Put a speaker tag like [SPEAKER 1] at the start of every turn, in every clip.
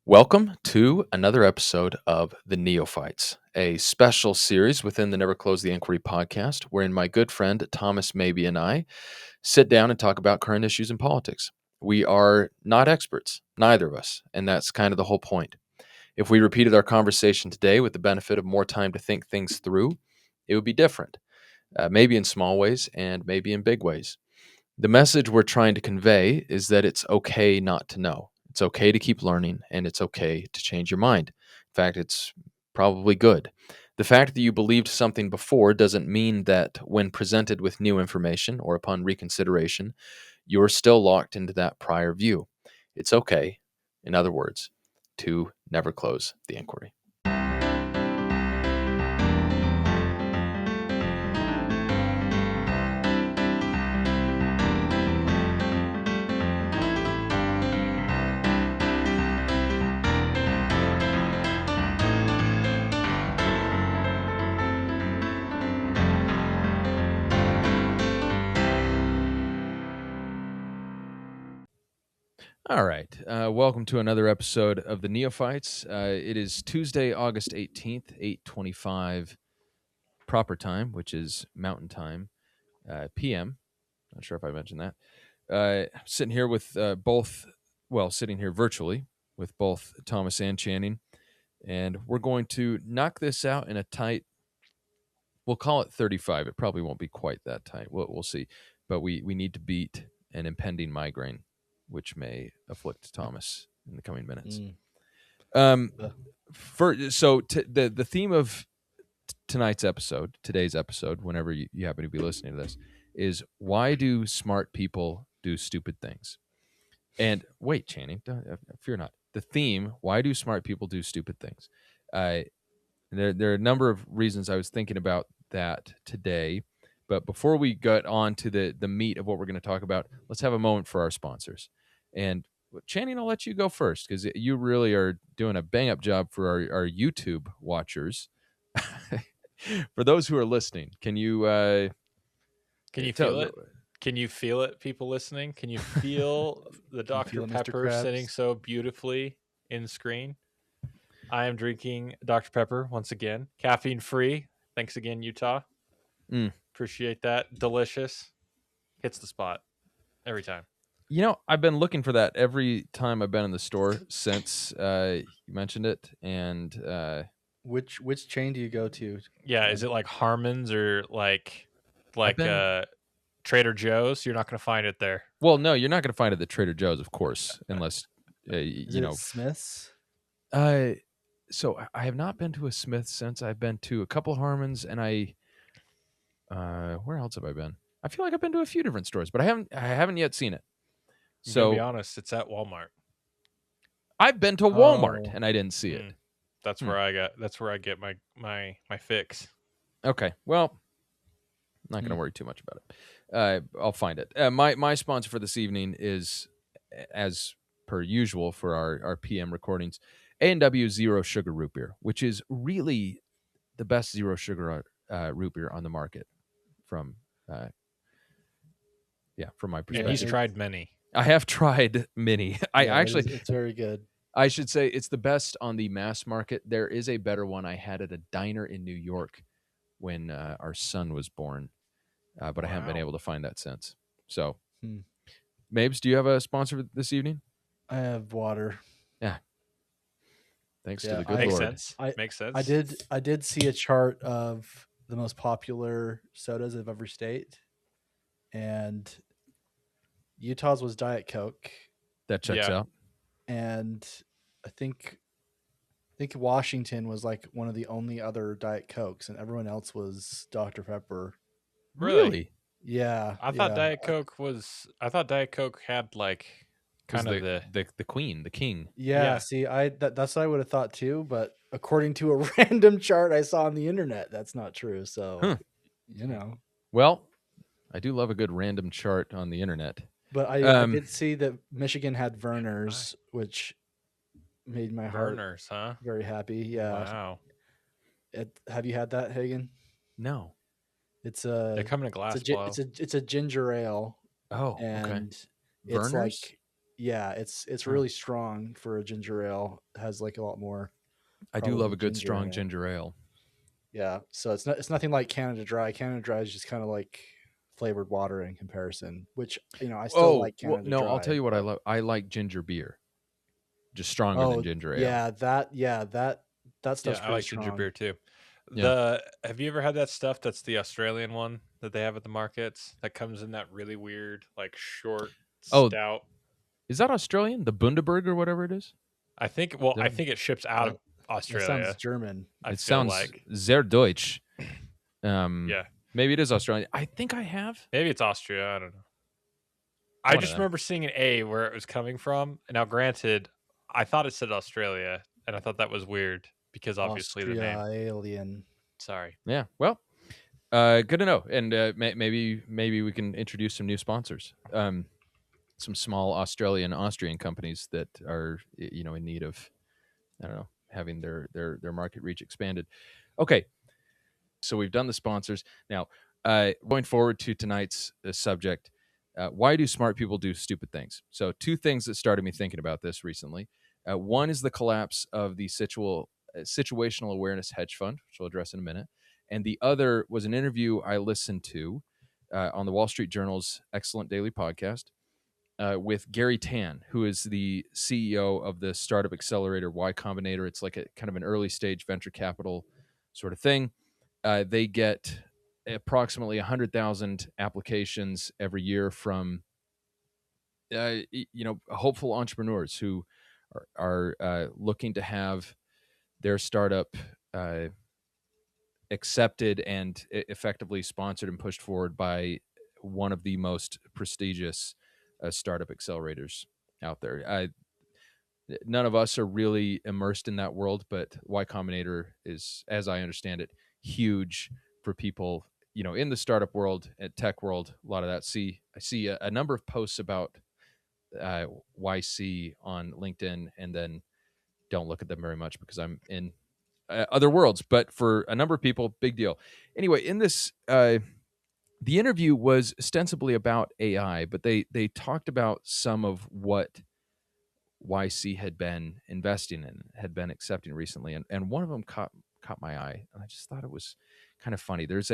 [SPEAKER 1] Welcome to another episode of The Neophytes, a special series within the Never Close the Inquiry podcast, wherein my good friend Thomas Maybe and I sit down and talk about current issues in politics. We are not experts, neither of us, and that's kind of the whole point. If we repeated our conversation today with the benefit of more time to think things through, it would be different, maybe in small ways and maybe in big ways. The message we're trying to convey is that it's okay not to know. It's okay to keep learning, and it's okay to change your mind. In fact, it's probably good. The fact that you believed something before doesn't mean that when presented with new information or upon reconsideration, you're still locked into that prior view. It's okay, in other words, to never close the inquiry. All right. Welcome to another episode of the Neophytes. It is Tuesday, August 18th, 8:25 proper time, which is Mountain Time, PM. Not sure if I mentioned that. Sitting here with sitting here virtually with both Thomas and Channing, and we're going to knock this out in a tight, we'll call it 35. It probably won't be quite that tight. We'll see. But we need to beat an impending migraine, which may afflict Thomas in the coming minutes. The theme of today's episode, whenever you happen to be listening to this, is why do smart people do stupid things? And wait, Channing, fear not. The theme, why do smart people do stupid things? There are a number of reasons I was thinking about that today. But before we get on to the meat of what we're going to talk about, let's have a moment for our sponsors. And Channing, I'll let you go first because you really are doing a bang-up job for our YouTube watchers. For those who are listening, can you
[SPEAKER 2] feel it? Can you feel it, people listening? Can you feel the Dr. Pepper sitting so beautifully in screen? I am drinking Dr. Pepper once again, caffeine free. Thanks again, Utah. Appreciate that. Delicious. Hits the spot every time.
[SPEAKER 1] You know, I've been looking for that every time I've been in the store since you mentioned it. And
[SPEAKER 3] which chain do you go to?
[SPEAKER 2] Yeah, is it like Harmon's or like Trader Joe's? You're not going to find it there.
[SPEAKER 1] Well, no, you're not going to find it at Trader Joe's, of course, unless you know
[SPEAKER 3] Smith's.
[SPEAKER 1] So I have not been to a Smith's since. I've been to a couple Harmons, and where else have I been? I feel like I've been to a few different stores, but I haven't yet seen it. So
[SPEAKER 2] to be honest, it's at Walmart.
[SPEAKER 1] I've been to Walmart and I didn't see it.
[SPEAKER 2] That's where I get my fix.
[SPEAKER 1] Okay, well, I'm not going to worry too much about it. I'll find it. My sponsor for this evening is, as per usual for our PM recordings, A&W Zero Sugar Root Beer, which is really the best zero sugar root beer on the market from my perspective.
[SPEAKER 2] And he's tried many.
[SPEAKER 1] I have tried many.
[SPEAKER 3] It's very good.
[SPEAKER 1] I should say it's the best on the mass market. There is a better one I had at a diner in New York when our son was born, but I haven't been able to find that since. So, Mabes, do you have a sponsor this evening?
[SPEAKER 3] I have water.
[SPEAKER 1] Yeah. Thanks to the good Lord.
[SPEAKER 2] Makes sense.
[SPEAKER 3] I did see a chart of the most popular sodas of every state, and Utah's was Diet Coke.
[SPEAKER 1] That checks out.
[SPEAKER 3] And I think Washington was like one of the only other Diet Cokes, and everyone else was Dr. Pepper.
[SPEAKER 1] Really?
[SPEAKER 3] Yeah.
[SPEAKER 2] I thought Diet Coke had like kind of
[SPEAKER 1] the queen, the king.
[SPEAKER 3] Yeah. See, that's what I would have thought too, but according to a random chart I saw on the internet, that's not true. So,
[SPEAKER 1] Well, I do love a good random chart on the internet.
[SPEAKER 3] But I did see that Michigan had Verner's, which made my heart very happy. Yeah.
[SPEAKER 2] Wow.
[SPEAKER 3] Have you had that, Hagen?
[SPEAKER 1] No.
[SPEAKER 2] They come in a glass.
[SPEAKER 3] It's a ginger ale.
[SPEAKER 1] Oh,
[SPEAKER 3] and
[SPEAKER 1] okay.
[SPEAKER 3] It's
[SPEAKER 1] Verner's?
[SPEAKER 3] Yeah, it's really strong for a ginger ale. It has like a lot more.
[SPEAKER 1] I do love a good
[SPEAKER 3] ginger
[SPEAKER 1] strong
[SPEAKER 3] in it.
[SPEAKER 1] ginger ale.
[SPEAKER 3] Yeah, so it's nothing like Canada Dry. Canada Dry is just kind of like flavored water in comparison, which I still like Canada
[SPEAKER 1] no,
[SPEAKER 3] Dry.
[SPEAKER 1] I'll tell you what I
[SPEAKER 3] but-
[SPEAKER 1] love. I like ginger beer, just stronger than
[SPEAKER 3] Oh
[SPEAKER 1] ginger ale.
[SPEAKER 3] yeah, that stuff's
[SPEAKER 2] I
[SPEAKER 3] pretty
[SPEAKER 2] like
[SPEAKER 3] strong.
[SPEAKER 2] ginger beer too.
[SPEAKER 1] Yeah.
[SPEAKER 2] Have you ever had that stuff that's the Australian one that they have at the markets that comes in that really weird, like short
[SPEAKER 1] Oh,
[SPEAKER 2] stout?
[SPEAKER 1] Is that Australian? The Bundaberg or whatever it is?
[SPEAKER 2] I think it ships out of
[SPEAKER 3] That sounds
[SPEAKER 2] Australia.
[SPEAKER 3] German.
[SPEAKER 2] I
[SPEAKER 1] It
[SPEAKER 2] feel
[SPEAKER 1] sounds
[SPEAKER 2] like
[SPEAKER 1] sehr Deutsch.
[SPEAKER 2] yeah,
[SPEAKER 1] Maybe it is Australian. I think I have.
[SPEAKER 2] maybe it's Austria. I don't know. I
[SPEAKER 1] One of
[SPEAKER 2] just
[SPEAKER 1] them.
[SPEAKER 2] remember seeing an A where it was coming from. Now, granted, I thought it said Australia, and I thought that was weird because obviously the name.
[SPEAKER 3] Australian.
[SPEAKER 2] Sorry.
[SPEAKER 1] Yeah. Well, good to know. And maybe we can introduce some new sponsors. Some small Austrian companies that are in need of, I don't know, having their market reach expanded. Okay. So we've done the sponsors. Now, going forward to tonight's subject, why do smart people do stupid things? So two things that started me thinking about this recently. One is the collapse of the Situational Awareness hedge fund, which we'll address in a minute. And the other was an interview I listened to on the Wall Street Journal's excellent daily podcast with Gary Tan, who is the CEO of the startup accelerator Y Combinator. It's like a kind of an early stage venture capital sort of thing. They get approximately 100,000 applications every year from hopeful entrepreneurs who are looking to have their startup accepted and effectively sponsored and pushed forward by one of the most prestigious startup accelerators out there. None of us are really immersed in that world, but Y Combinator is, as I understand it, huge for people, in the startup world, at tech world. A lot of that. I see a number of posts about YC on LinkedIn, and then don't look at them very much because I'm in other worlds. But for a number of people, big deal. Anyway, in this, the interview was ostensibly about AI, but they talked about some of what YC had been investing in, had been accepting recently, and one of them caught my eye, and I just thought it was kind of funny. There's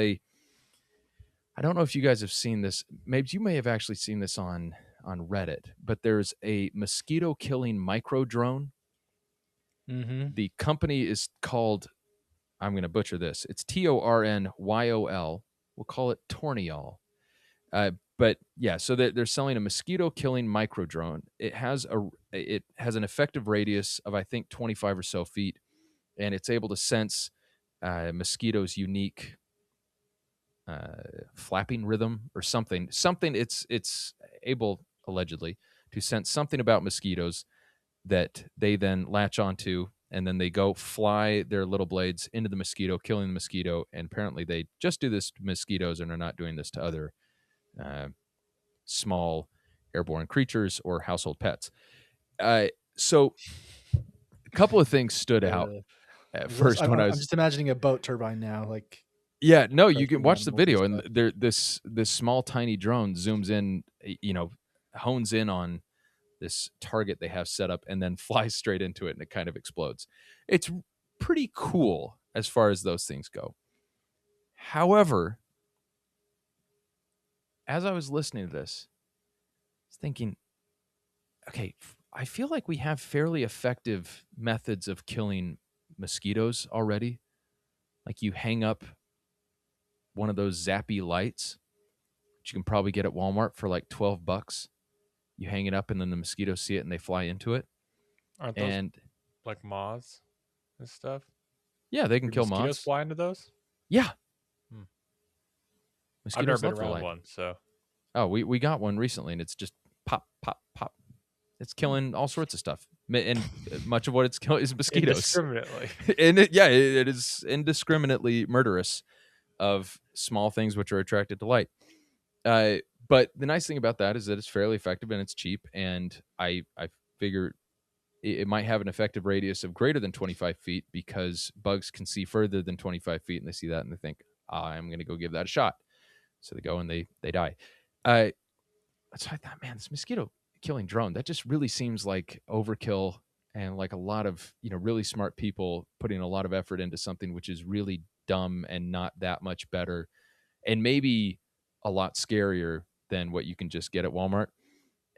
[SPEAKER 1] I don't know if you guys have seen this. Maybe you may have actually seen this on Reddit, but there's a mosquito killing micro drone.
[SPEAKER 3] Mm-hmm.
[SPEAKER 1] The company is called, I'm going to butcher this. It's TORNYOL. We'll call it Torniol. But yeah, so they're selling a mosquito killing micro drone. It has an effective radius of, I think, 25 or so feet, and it's able to sense mosquitoes' unique flapping rhythm or something. It's able, allegedly, to sense something about mosquitoes that they then latch onto, and then they go fly their little blades into the mosquito, killing the mosquito. And apparently they just do this to mosquitoes and are not doing this to other small airborne creatures or household pets. So a couple of things stood out at first when
[SPEAKER 3] I'm just imagining a boat turbine now. Like,
[SPEAKER 1] yeah, no, you can watch the video, and this small tiny drone zooms in, hones in on this target they have set up, and then flies straight into it, and it kind of explodes. It's pretty cool as far as those things go. However, as I was listening to this, I was thinking, okay, I feel like we have fairly effective methods of killing mosquitoes already. Like you hang up one of those zappy lights, which you can probably get at Walmart for like $12. You hang it up, and then the mosquitoes see it and they fly into it.
[SPEAKER 2] Aren't those like moths and stuff?
[SPEAKER 1] Yeah, they can kill
[SPEAKER 2] mosquitoes
[SPEAKER 1] moths.
[SPEAKER 2] Fly into those?
[SPEAKER 1] Yeah.
[SPEAKER 2] I've never been
[SPEAKER 1] love to
[SPEAKER 2] around
[SPEAKER 1] light.
[SPEAKER 2] one, so.
[SPEAKER 1] Oh, we got one recently, and it's just pop, pop, pop. It's killing all sorts of stuff, and much of what it's killing is mosquitoes.
[SPEAKER 2] Indiscriminately.
[SPEAKER 1] And it is indiscriminately murderous of small things which are attracted to light. But the nice thing about that is that it's fairly effective and it's cheap, and I figure it might have an effective radius of greater than 25 feet because bugs can see further than 25 feet, and they see that and they think, I'm going to go give that a shot. So they go and they die. So I thought, man, this mosquito killing drone. That just really seems like overkill and like a lot of, really smart people putting a lot of effort into something which is really dumb and not that much better and maybe a lot scarier than what you can just get at Walmart.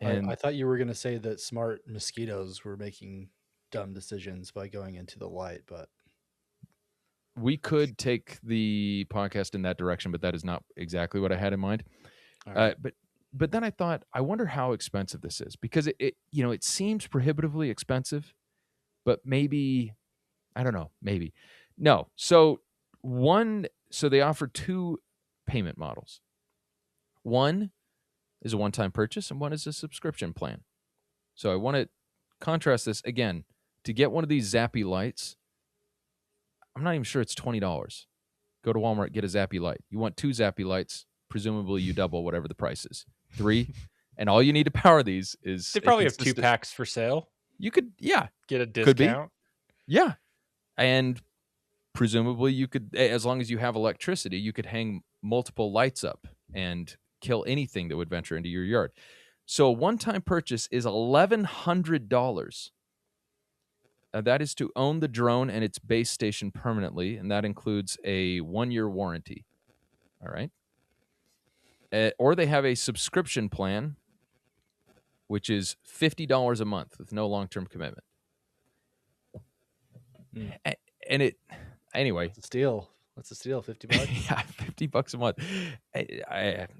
[SPEAKER 1] And
[SPEAKER 3] I thought you were going to say that smart mosquitoes were making dumb decisions by going into the light, but
[SPEAKER 1] we could take the podcast in that direction, but that is not exactly what I had in mind. Right. But then I thought, I wonder how expensive this is, because it seems prohibitively expensive, but maybe, I don't know, maybe. No. So they offer two payment models. One is a one-time purchase and one is a subscription plan. So I want to contrast this again. To get one of these Zappy lights, I'm not even sure it's $20. Go to Walmart, get a Zappy light. You want two Zappy lights, presumably you double whatever the price is. 3, and all you need to power these is...
[SPEAKER 2] They probably have 2 packs for sale.
[SPEAKER 1] You could, yeah.
[SPEAKER 2] Get a discount.
[SPEAKER 1] Could be. Yeah. And presumably you could, as long as you have electricity, you could hang multiple lights up and kill anything that would venture into your yard. So a one-time purchase is $1,100. That is to own the drone and its base station permanently, and that includes a 1-year warranty. All right. Or they have a subscription plan, which is $50 a month with no long-term commitment. And anyway.
[SPEAKER 3] That's a steal. That's a steal, $50.
[SPEAKER 1] Yeah, $50 a month.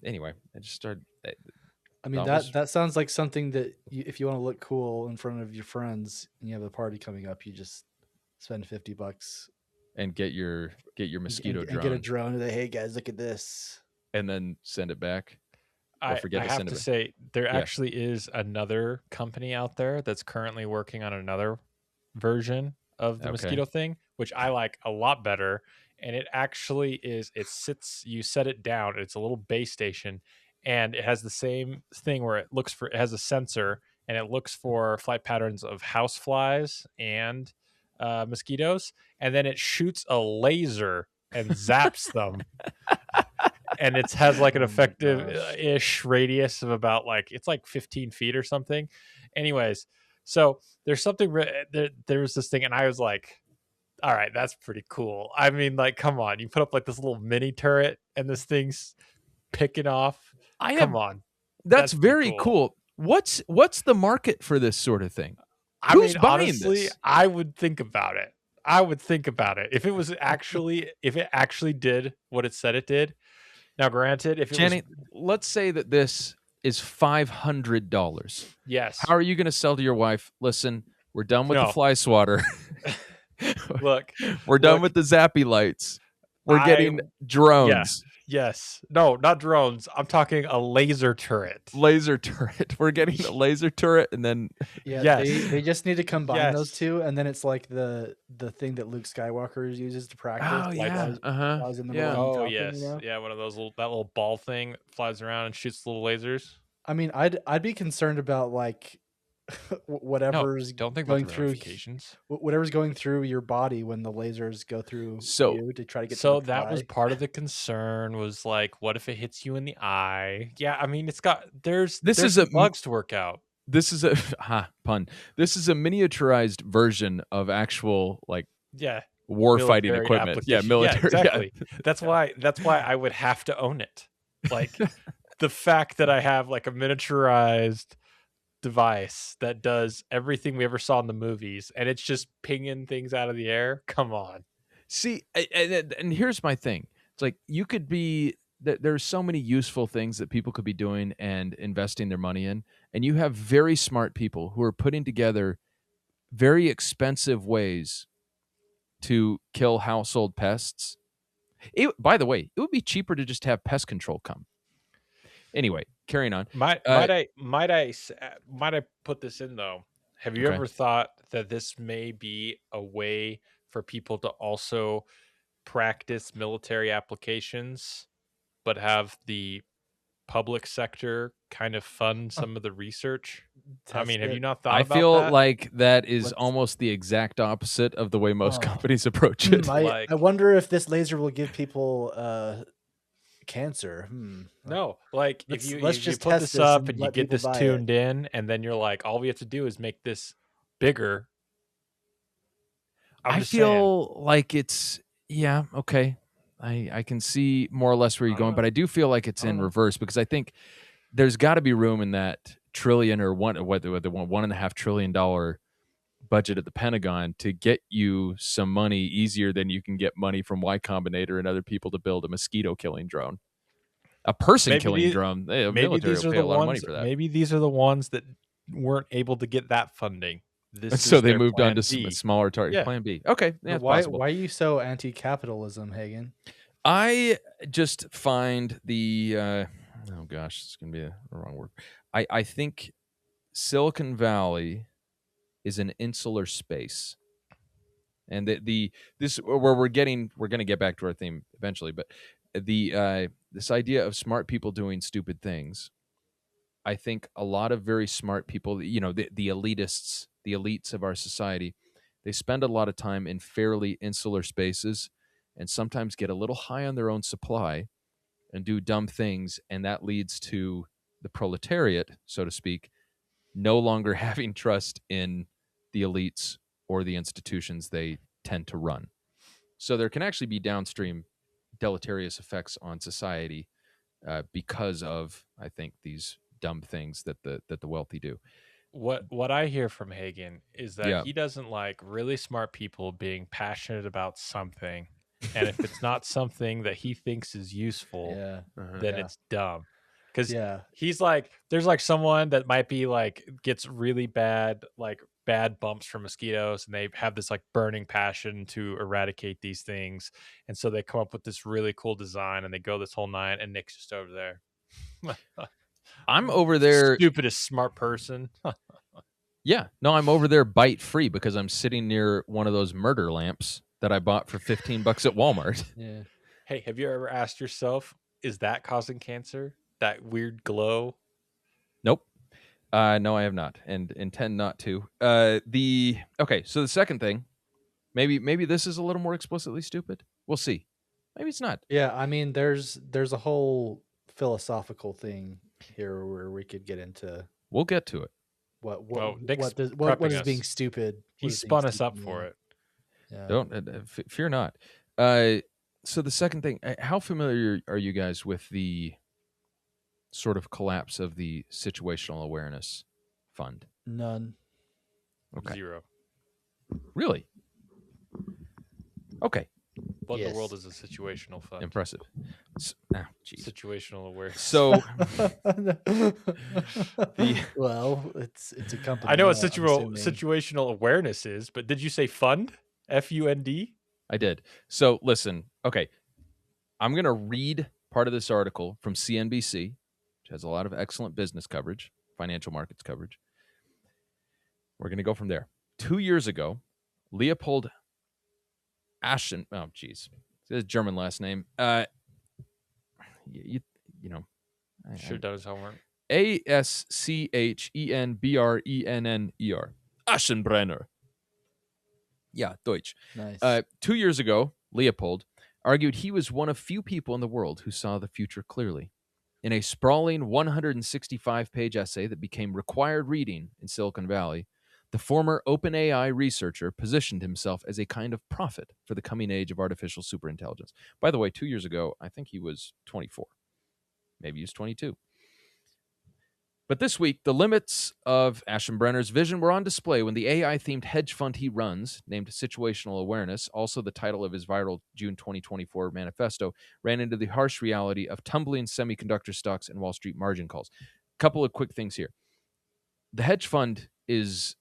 [SPEAKER 1] Anyway, I just started.
[SPEAKER 3] I mean, that sounds like something that if you want to look cool in front of your friends and you have a party coming up, you just spend $50
[SPEAKER 1] and get your mosquito drone.
[SPEAKER 3] And get a drone. And hey guys, look at this.
[SPEAKER 1] And then send it back.
[SPEAKER 2] I have to say, there actually is another company out there that's currently working on another version of the mosquito thing, which I like a lot better. And it actually is, you set it down, it's a little base station, and it has the same thing where it has a sensor, and it looks for flight patterns of house flies and mosquitoes, and then it shoots a laser and zaps them. And it has like an effective-ish radius of about it's like 15 feet or something. Anyways, so there's something, there's this thing, and I was like, all right, that's pretty cool. I mean, come on, you put up this little mini turret and this thing's picking off. Come on.
[SPEAKER 1] That's very cool. What's the market for this sort of thing?
[SPEAKER 2] Who's buying this? I would think about it. If it actually did what it said it did. Now, granted, if it
[SPEAKER 1] Jenny, let's say that this is $500.
[SPEAKER 2] Yes.
[SPEAKER 1] How are you going to sell to your wife? Listen, we're done with the fly swatter. We're done with the Zappy lights. We're getting drones.
[SPEAKER 2] Yes. No, not drones. I'm talking a laser turret.
[SPEAKER 1] We're getting a laser turret, and then
[SPEAKER 3] they just need to combine those two, and then it's like the thing that Luke Skywalker uses to practice.
[SPEAKER 1] Oh yeah.
[SPEAKER 2] Yeah, one of those that little ball thing flies around and shoots little lasers.
[SPEAKER 3] I mean, I'd be concerned about whatever's going through whatever's going through your body when the lasers go through you to try to get
[SPEAKER 2] so that was part of the concern, was what if it hits you in the eye? Yeah, I mean, there's bugs to work out.
[SPEAKER 1] This is a pun. This is a miniaturized version of actual war fighting equipment. Yeah, military.
[SPEAKER 2] Yeah, exactly. That's why I would have to own it. The fact that I have a miniaturized device that does everything we ever saw in the movies, and it's just pinging things out of the air. Come on.
[SPEAKER 1] See, and here's my thing. It's you could be there's so many useful things that people could be doing and investing their money in, and you have very smart people who are putting together very expensive ways to kill household pests. By the way, it would be cheaper to just have pest control come. Anyway, carrying on.
[SPEAKER 2] Might I put this in though? Have you ever thought that this may be a way for people to also practice military applications, but have the public sector kind of fund some of the research? Have you not thought about that?
[SPEAKER 1] I feel like that is almost the exact opposite of the way most companies approach it.
[SPEAKER 3] I wonder if this laser will give people cancer.
[SPEAKER 2] No, like
[SPEAKER 3] Let's
[SPEAKER 2] if you
[SPEAKER 3] just
[SPEAKER 2] put
[SPEAKER 3] test
[SPEAKER 2] this
[SPEAKER 3] this
[SPEAKER 2] up
[SPEAKER 3] and
[SPEAKER 2] and you
[SPEAKER 3] let
[SPEAKER 2] get
[SPEAKER 3] people
[SPEAKER 2] this
[SPEAKER 3] buy
[SPEAKER 2] tuned in, and then you're like, all we have to do is make this bigger. I'm
[SPEAKER 1] I
[SPEAKER 2] just saying.
[SPEAKER 1] feel like it's okay. I can see more or less where you're going, but I do feel like it's in reverse because I think there's got to be room in that trillion or $1.5 trillion budget at the Pentagon to get you some money easier than you can get money from Y Combinator and other people to build a mosquito killing drone. A person killing drone. The military will pay a lot of money for that.
[SPEAKER 2] Maybe these are the ones that weren't able to get that funding.
[SPEAKER 1] So they
[SPEAKER 2] their
[SPEAKER 1] moved on
[SPEAKER 2] plan
[SPEAKER 1] to
[SPEAKER 2] B.
[SPEAKER 1] smaller target.
[SPEAKER 2] Yeah.
[SPEAKER 1] Plan B. Okay, yeah,
[SPEAKER 3] Why
[SPEAKER 1] possible.
[SPEAKER 3] are you so anti-capitalism, Hagen?
[SPEAKER 1] I just find the oh gosh, it's gonna be a wrong word. I think Silicon Valley is an insular space, and this where we're going to get back to our theme eventually, but the this idea of smart people doing stupid things. I think a lot of very smart people, the elitists, the elites of our society, they spend a lot of time in fairly insular spaces and sometimes get a little high on their own supply and do dumb things. And that leads to the proletariat, so to speak, no longer having trust in the elites or the institutions they tend to run. So there can actually be downstream deleterious effects on society because of, I think, these dumb things that the wealthy do.
[SPEAKER 2] What I hear from Hagen is that he doesn't like really smart people being passionate about something, and if it's not something that he thinks is useful, then it's dumb. Because he's like, there's like someone that might be like gets really bad bumps from mosquitoes, and they have this like burning passion to eradicate these things, and so they come up with this really cool design, and they go this whole night, and Nick's just over there.
[SPEAKER 1] I'm over there.
[SPEAKER 2] Stupidest smart person.
[SPEAKER 1] Yeah. No, I'm over there bite free because I'm sitting near one of those murder lamps that I bought for $15 at Walmart.
[SPEAKER 3] Yeah.
[SPEAKER 2] Hey, have you ever asked yourself, is that causing cancer? That weird glow?
[SPEAKER 1] Nope. No, I have not, and intend not to. So the second thing, maybe this is a little more explicitly stupid. We'll see. Maybe it's not.
[SPEAKER 3] Yeah, I mean, there's a whole philosophical thing here where we could get into.
[SPEAKER 1] We'll get to it.
[SPEAKER 3] What is being stupid?
[SPEAKER 2] He spun us up for it.
[SPEAKER 3] Yeah.
[SPEAKER 1] Don't fear not. So the second thing, how familiar are you guys with the sort of collapse of the Situational Awareness Fund?
[SPEAKER 3] None.
[SPEAKER 1] Okay.
[SPEAKER 2] 0.
[SPEAKER 1] Really? Okay.
[SPEAKER 2] What in the world is a situational fund?
[SPEAKER 1] Impressive.
[SPEAKER 2] Situational awareness.
[SPEAKER 1] So,
[SPEAKER 3] well, it's a company.
[SPEAKER 2] I know what situational awareness is, but did you say fund? FUND?
[SPEAKER 1] I did. So listen. Okay, I'm going to read part of this article from CNBC, which has a lot of excellent business coverage, financial markets coverage. We're going to go from there. 2 years ago, Leopold Aschenbrenner. Oh, geez, it's a German last name. You know,
[SPEAKER 2] should have done his homework.
[SPEAKER 1] Aschenbrenner. Aschenbrenner. Yeah, Deutsch.
[SPEAKER 3] Nice.
[SPEAKER 1] 2 years ago, Leopold argued he was one of few people in the world who saw the future clearly. In a sprawling 165-page essay that became required reading in Silicon Valley, the former OpenAI researcher positioned himself as a kind of prophet for the coming age of artificial superintelligence. By the way, 2 years ago, I think he was 24. Maybe he was 22. But this week, the limits of Aschenbrenner's vision were on display when the AI-themed hedge fund he runs, named Situational Awareness, also the title of his viral June 2024 manifesto, ran into the harsh reality of tumbling semiconductor stocks and Wall Street margin calls. Couple of quick things here. The hedge fund is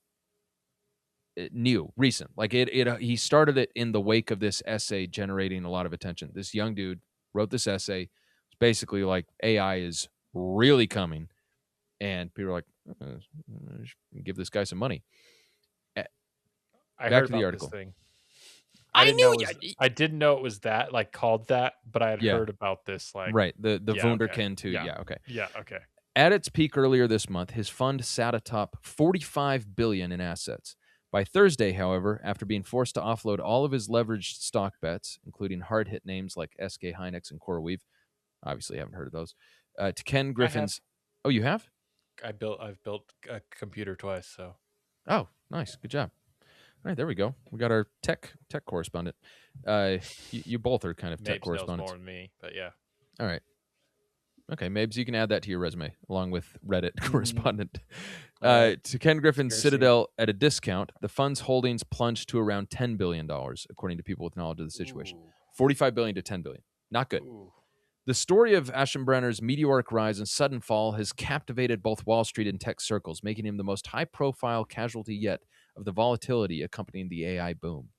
[SPEAKER 1] new, recent. Like he started it in the wake of this essay generating a lot of attention. This young dude wrote this essay. It's basically like AI is really coming. And people are like, give this guy some money.
[SPEAKER 2] I
[SPEAKER 1] Back
[SPEAKER 2] heard
[SPEAKER 1] to the
[SPEAKER 2] about
[SPEAKER 1] article.
[SPEAKER 2] This thing.
[SPEAKER 1] I
[SPEAKER 2] didn't know it was that, like, called that, but I had heard about this. Like,
[SPEAKER 1] right, the Wunderkind too.
[SPEAKER 2] Yeah,
[SPEAKER 1] okay.
[SPEAKER 2] Yeah, okay.
[SPEAKER 1] At its peak earlier this month, his fund sat atop $45 billion in assets. By Thursday, however, after being forced to offload all of his leveraged stock bets, including hard-hit names like SK Hynix and CoreWeave, Obviously, haven't heard of those. To Ken Griffin's. Oh, you have?
[SPEAKER 2] I've built a computer twice. So.
[SPEAKER 1] Oh, nice. Good job. All right, there we go. We got our tech correspondent. You both are kind of tech
[SPEAKER 2] Mapes knows
[SPEAKER 1] correspondents.
[SPEAKER 2] more than me, but yeah.
[SPEAKER 1] All right. Okay, Mabes, you can add that to your resume along with Reddit correspondent. To Ken Griffin's Citadel at a discount, the fund's holdings plunged to around $10 billion, according to people with knowledge of the situation. $45 billion to $10 billion. Not good. The story of Aschenbrenner's meteoric rise and sudden fall has captivated both Wall Street and tech circles, making him the most high-profile casualty yet of the volatility accompanying the AI boom.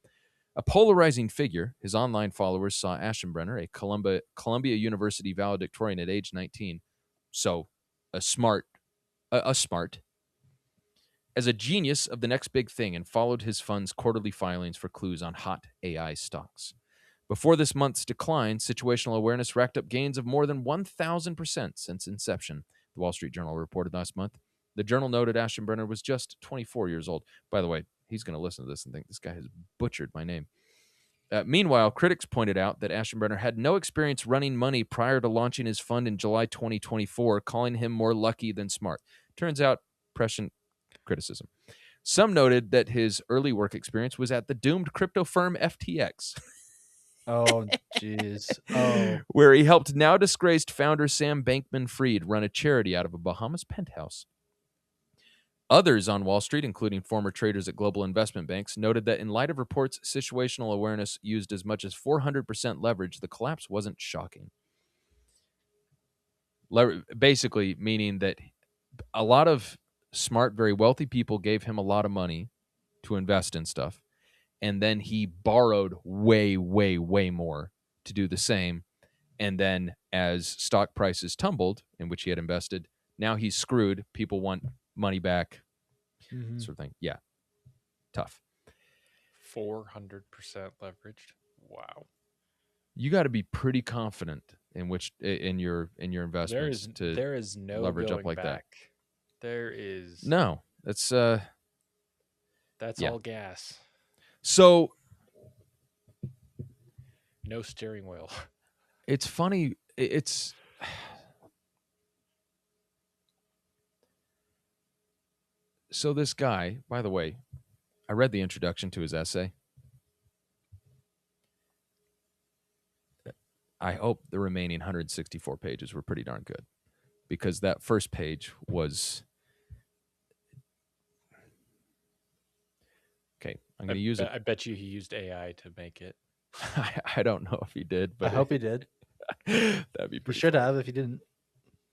[SPEAKER 1] A polarizing figure, his online followers saw Aschenbrenner, a Columbia University valedictorian at age 19, so a smart, as a genius of the next big thing, and followed his fund's quarterly filings for clues on hot AI stocks. Before this month's decline, Situational Awareness racked up gains of more than 1,000% since inception, the Wall Street Journal reported last month. The journal noted Aschenbrenner was just 24 years old. By the way, he's going to listen to this and think this guy has butchered my name. Meanwhile, critics pointed out that Aschenbrenner had no experience running money prior to launching his fund in July 2024, calling him more lucky than smart. Turns out, prescient criticism. Some noted that his early work experience was at the doomed crypto firm FTX.
[SPEAKER 3] Oh, jeez. Oh,
[SPEAKER 1] where he helped now disgraced founder Sam Bankman-Fried run a charity out of a Bahamas penthouse. Others on Wall Street, including former traders at global investment banks, noted that in light of reports Situational Awareness used as much as 400% leverage, the collapse wasn't shocking. Basically meaning that a lot of smart, very wealthy people gave him a lot of money to invest in stuff, and then he borrowed way, way, way more to do the same. And then as stock prices tumbled, in which he had invested, now he's screwed. People want money back, sort of thing. Yeah. Tough.
[SPEAKER 2] 400% leveraged. Wow.
[SPEAKER 1] You got to be pretty confident in your investments
[SPEAKER 2] there is no
[SPEAKER 1] leverage
[SPEAKER 2] going
[SPEAKER 1] up like
[SPEAKER 2] back.
[SPEAKER 1] that.
[SPEAKER 2] There is
[SPEAKER 1] no. That's
[SPEAKER 2] all gas.
[SPEAKER 1] So
[SPEAKER 2] no steering wheel.
[SPEAKER 1] It's funny. It's so this guy, by the way, I read the introduction to his essay. I hope the remaining 164 pages were pretty darn good, because that first page was okay. I'm going to use it.
[SPEAKER 2] I bet you he used AI to make it.
[SPEAKER 1] I don't know if he did, but
[SPEAKER 3] I hope he did.
[SPEAKER 1] That'd be pretty.
[SPEAKER 3] He should have if he didn't.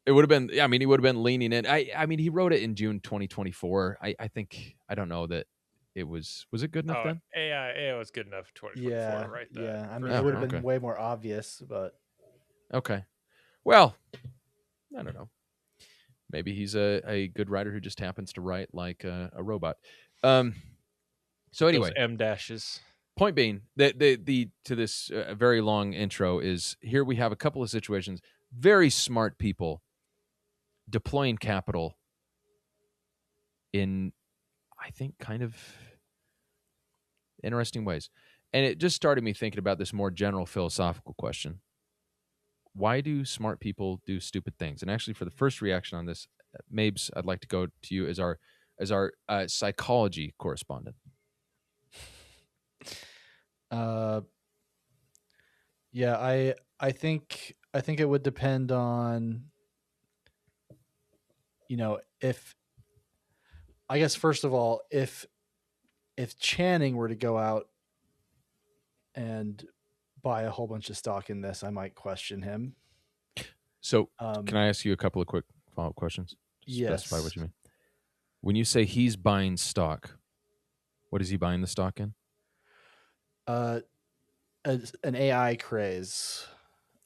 [SPEAKER 1] It would have been. I mean, he would have been leaning in. I mean, he wrote it in June 2024. I think. I don't know that it was. Was it good enough then?
[SPEAKER 2] AI was good enough. 2024, right?
[SPEAKER 3] Yeah. I mean, it would have been way more obvious, but
[SPEAKER 1] okay. Well, I don't know. Maybe he's a good writer who just happens to write like a robot. So anyway,
[SPEAKER 2] those M dashes.
[SPEAKER 1] Point being, the to this very long intro is here we have a couple of situations. Very smart people deploying capital in, I think, kind of interesting ways. And it just started me thinking about this more general philosophical question. Why do smart people do stupid things? And actually, for the first reaction on this, Mabes, I'd like to go to you as our psychology correspondent.
[SPEAKER 3] Yeah, I think it would depend on, if, I guess, first of all, if Channing were to go out and buy a whole bunch of stock in this, I might question him.
[SPEAKER 1] So can I ask you a couple of quick follow-up questions?
[SPEAKER 3] Yes.
[SPEAKER 1] Specify what you mean. When you say he's buying stock, what is he buying the stock in?
[SPEAKER 3] An AI craze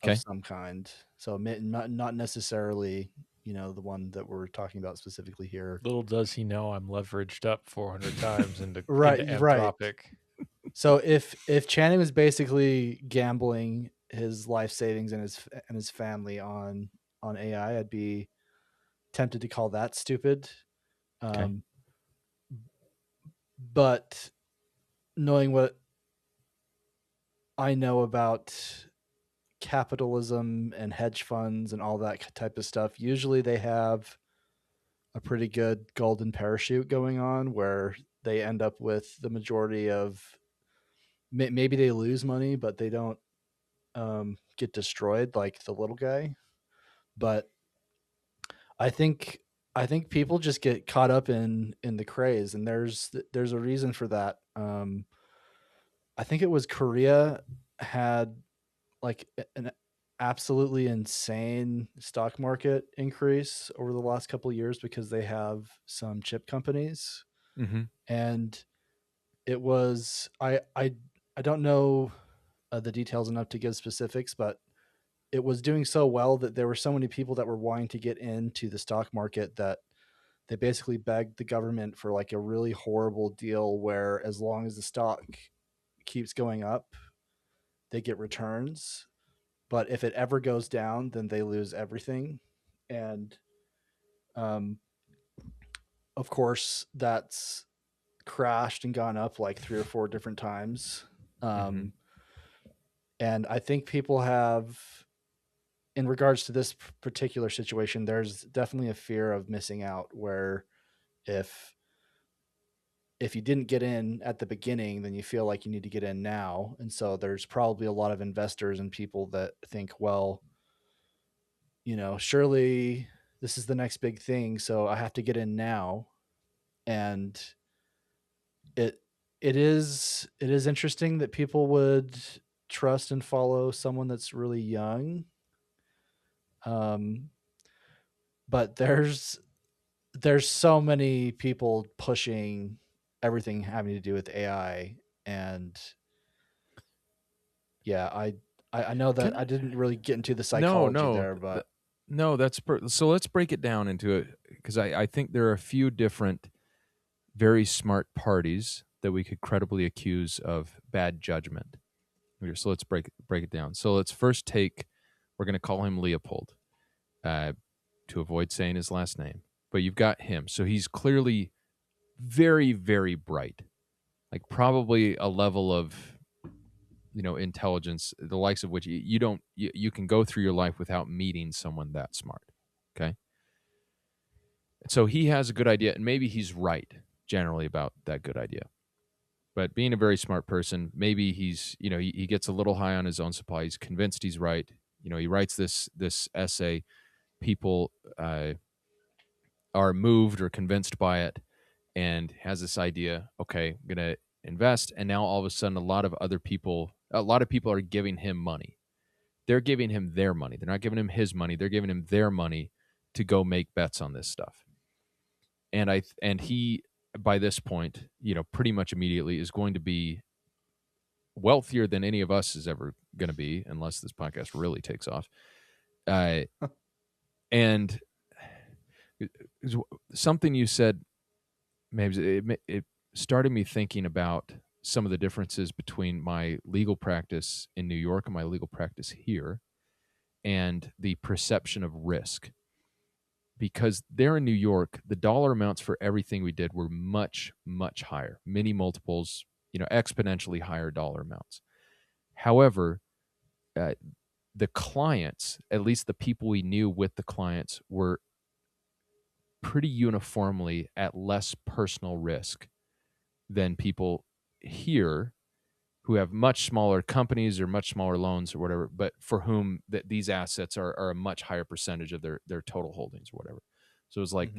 [SPEAKER 1] Okay.
[SPEAKER 3] of some kind. So not necessarily, the one that we're talking about specifically here.
[SPEAKER 2] Little does he know I'm leveraged up 400 times into
[SPEAKER 3] right.
[SPEAKER 2] Anthropic.
[SPEAKER 3] So if Channing was basically gambling his life savings and his family on AI, I'd be tempted to call that stupid.
[SPEAKER 1] Okay.
[SPEAKER 3] But knowing what I know about capitalism and hedge funds and all that type of stuff, usually they have a pretty good golden parachute going on where they end up with the majority of, maybe they lose money, but they don't get destroyed like the little guy. But I think people just get caught up in the craze, and there's a reason for that. I think it was Korea had like an absolutely insane stock market increase over the last couple of years because they have some chip companies, and it was I don't know the details enough to give specifics, but it was doing so well that there were so many people that were wanting to get into the stock market that they basically begged the government for like a really horrible deal where as long as the stock keeps going up, they get returns. But if it ever goes down, then they lose everything. And of course, that's crashed and gone up like 3 or 4 different times. And I think people have, in regards to this particular situation, there's definitely a fear of missing out where if you didn't get in at the beginning, then you feel like you need to get in now. And so there's probably a lot of investors and people that think, well, surely this is the next big thing, so I have to get in now. And it is interesting that people would trust and follow someone that's really young. But there's so many people pushing everything having to do with AI, and yeah, I know that I didn't really get into the psychology there, but
[SPEAKER 1] no, that's so let's break it down into it, because I think there are a few different very smart parties that we could credibly accuse of bad judgment. So let's break it down. So let's first we're going to call him Leopold, to avoid saying his last name. But you've got him. So he's clearly very, very bright, like probably a level of, intelligence, the likes of which you can go through your life without meeting someone that smart. Okay. So he has a good idea, and maybe he's right generally about that good idea. But being a very smart person, maybe he's, he gets a little high on his own supply. He's convinced he's right. He writes this essay. People are moved or convinced by it, and has this idea, okay, I'm going to invest. And now all of a sudden, a lot of people are giving him money. They're giving him their money. They're not giving him his money. They're giving him their money to go make bets on this stuff. And he, by this point, pretty much immediately is going to be wealthier than any of us is ever going to be, unless this podcast really takes off. And something you said, maybe it started me thinking about some of the differences between my legal practice in New York and my legal practice here, and the perception of risk. Because there in New York, the dollar amounts for everything we did were much, much higher, many multiples, exponentially higher dollar amounts. However, the clients, at least the people we knew with the clients, were pretty uniformly at less personal risk than people here who have much smaller companies or much smaller loans or whatever, but for whom these assets are a much higher percentage of their total holdings or whatever. So it's like,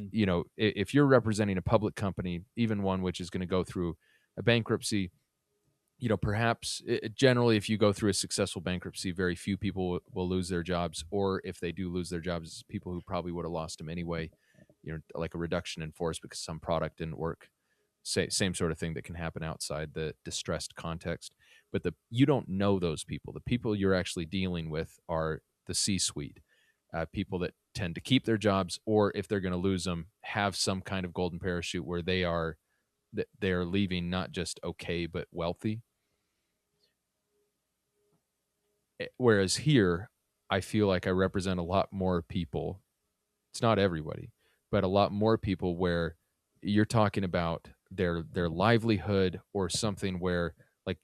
[SPEAKER 1] if you're representing a public company, even one which is going to go through a bankruptcy, perhaps generally if you go through a successful bankruptcy, very few people will lose their jobs, or if they do lose their jobs, it's people who probably would have lost them anyway, like a reduction in force because some product didn't work. Same sort of thing that can happen outside the distressed context. But you don't know those people. The people you're actually dealing with are the C-suite, people that tend to keep their jobs, or if they're going to lose them, have some kind of golden parachute where they're leaving not just okay, but wealthy. Whereas here, I feel like I represent a lot more people. It's not everybody, but a lot more people where you're talking about their livelihood, or something where like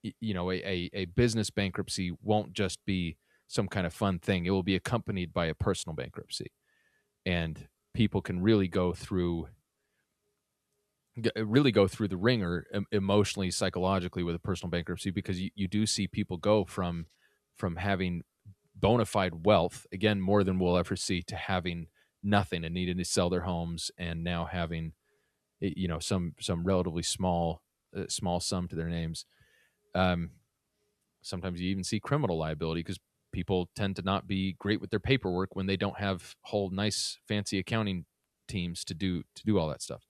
[SPEAKER 1] a business bankruptcy won't just be some kind of fun thing. It will be accompanied by a personal bankruptcy, and people can really go through the ringer emotionally, psychologically with a personal bankruptcy, because you do see people go from having bona fide wealth, again, more than we'll ever see, to having nothing and needing to sell their homes, and now having some relatively small sum to their names. Sometimes you even see criminal liability because people tend to not be great with their paperwork when they don't have whole nice fancy accounting teams to do all that stuff.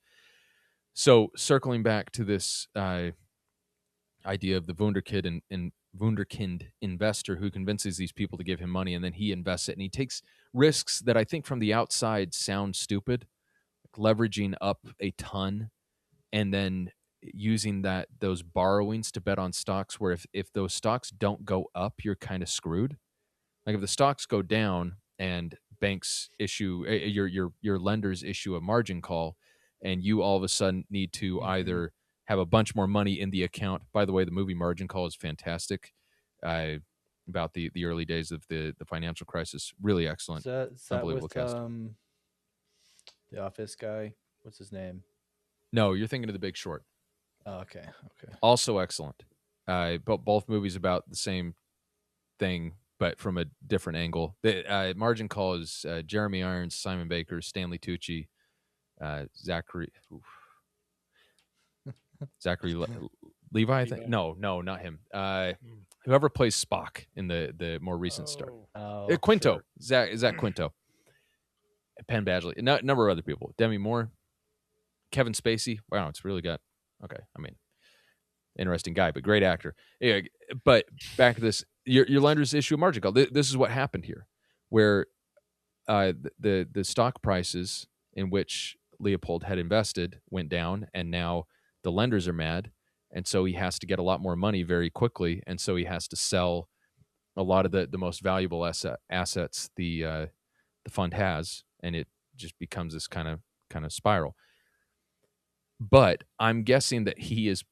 [SPEAKER 1] So circling back to this idea of the Wunderkind investor who convinces these people to give him money, and then he invests it, and he takes risks that I think from the outside sound stupid, like leveraging up a ton and then using those borrowings to bet on stocks, where if those stocks don't go up, you're kind of screwed. Like if the stocks go down and banks issue your lenders issue a margin call, and you all of a sudden need to either have a bunch more money in the account. By the way, the movie Margin Call is fantastic, about the early days of the financial crisis. Really excellent.
[SPEAKER 3] Is that
[SPEAKER 1] Unbelievable
[SPEAKER 3] with
[SPEAKER 1] cast.
[SPEAKER 3] the Office guy? What's his name?
[SPEAKER 1] No, you're thinking of The Big Short.
[SPEAKER 3] Oh, okay.
[SPEAKER 1] Also excellent. But both movies about the same thing, but from a different angle. The Margin Call is Jeremy Irons, Simon Baker, Stanley Tucci, Zachary Levi, I think. No, not him. Whoever plays Spock in the more recent Star. Quinto. Sure. Zach Quinto. Penn Badgley. A number of other people. Demi Moore. Kevin Spacey. Wow, it's really got... Okay, I mean, interesting guy, but great actor. Yeah, but back to this. Your lenders issue a margin call. This is what happened here, where the stock prices in which Leopold had invested went down, and now the lenders are mad, and so he has to get a lot more money very quickly, and so he has to sell a lot of the most valuable assets the fund has, and it just becomes this kind of spiral. But I'm guessing that he is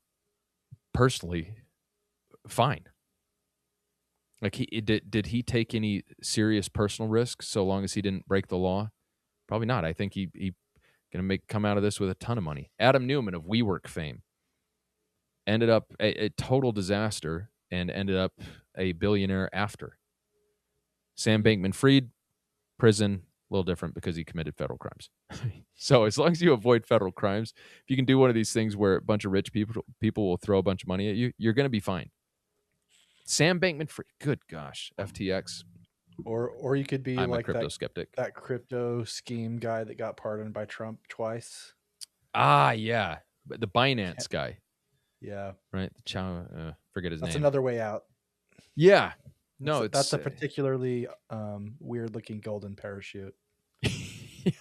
[SPEAKER 1] personally fine. Like did he take any serious personal risk so long as he didn't break the law? Probably not. I think he gonna come out of this with a ton of money. Adam Newman of WeWork fame ended up a total disaster and ended up a billionaire after. Sam Bankman-Fried, prison, a little different because he committed federal crimes. So as long as you avoid federal crimes, if you can do one of these things where a bunch of rich people will throw a bunch of money at you, you're going to be fine. Sam Bankman-Fried, good gosh, FTX.
[SPEAKER 3] Or you could be
[SPEAKER 1] I'm
[SPEAKER 3] like
[SPEAKER 1] a crypto skeptic.
[SPEAKER 3] That crypto scheme guy that got pardoned by Trump twice.
[SPEAKER 1] Ah, yeah, but the Binance guy.
[SPEAKER 3] Yeah,
[SPEAKER 1] right. The forget his name.
[SPEAKER 3] That's another way out.
[SPEAKER 1] Yeah, no,
[SPEAKER 3] that's a particularly weird-looking golden parachute.
[SPEAKER 1] Yeah,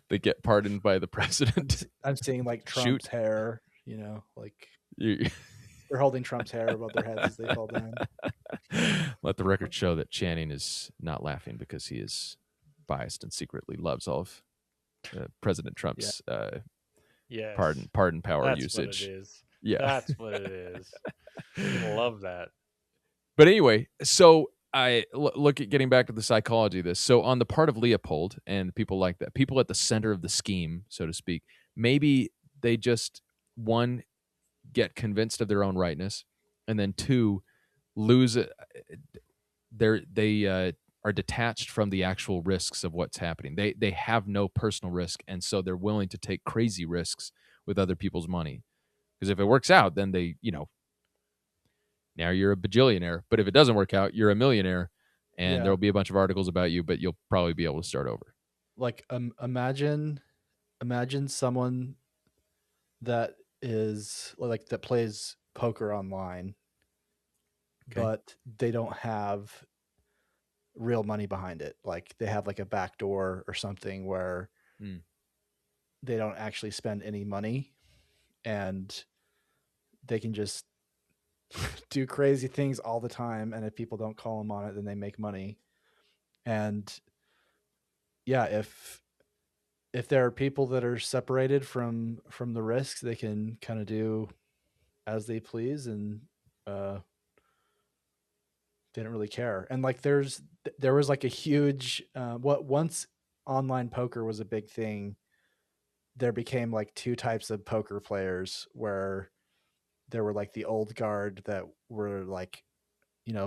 [SPEAKER 1] they get pardoned by the president.
[SPEAKER 3] I'm seeing like Trump's hair. Like they're holding Trump's hair above their heads as they fall down.
[SPEAKER 1] Let the record show that Channing is not laughing because he is biased and secretly loves all of President Trump's pardon power
[SPEAKER 2] that's
[SPEAKER 1] usage.
[SPEAKER 2] What it is.
[SPEAKER 1] Yeah,
[SPEAKER 2] that's what it is. I love that.
[SPEAKER 1] But anyway, so I look at getting back to the psychology of this. So on the part of Leopold and people like that, people at the center of the scheme, so to speak, maybe they just, one, get convinced of their own rightness, and then two, lose it. They are detached from the actual risks of what's happening. They have no personal risk, and so they're willing to take crazy risks with other people's money. Because if it works out, then they, now you're a bajillionaire. But if it doesn't work out, you're a millionaire, and there'll be a bunch of articles about you, but you'll probably be able to start over.
[SPEAKER 3] Like imagine someone that is like that plays poker online, but they don't have real money behind it. Like they have like a back door or something where they don't actually spend any money, and they can just do crazy things all the time. And if people don't call them on it, then they make money. And yeah, if there are people that are separated from the risks, they can kind of do as they please, and didn't really care. And like there was like a huge once online poker was a big thing, there became like two types of poker players, where there were like the old guard that were like,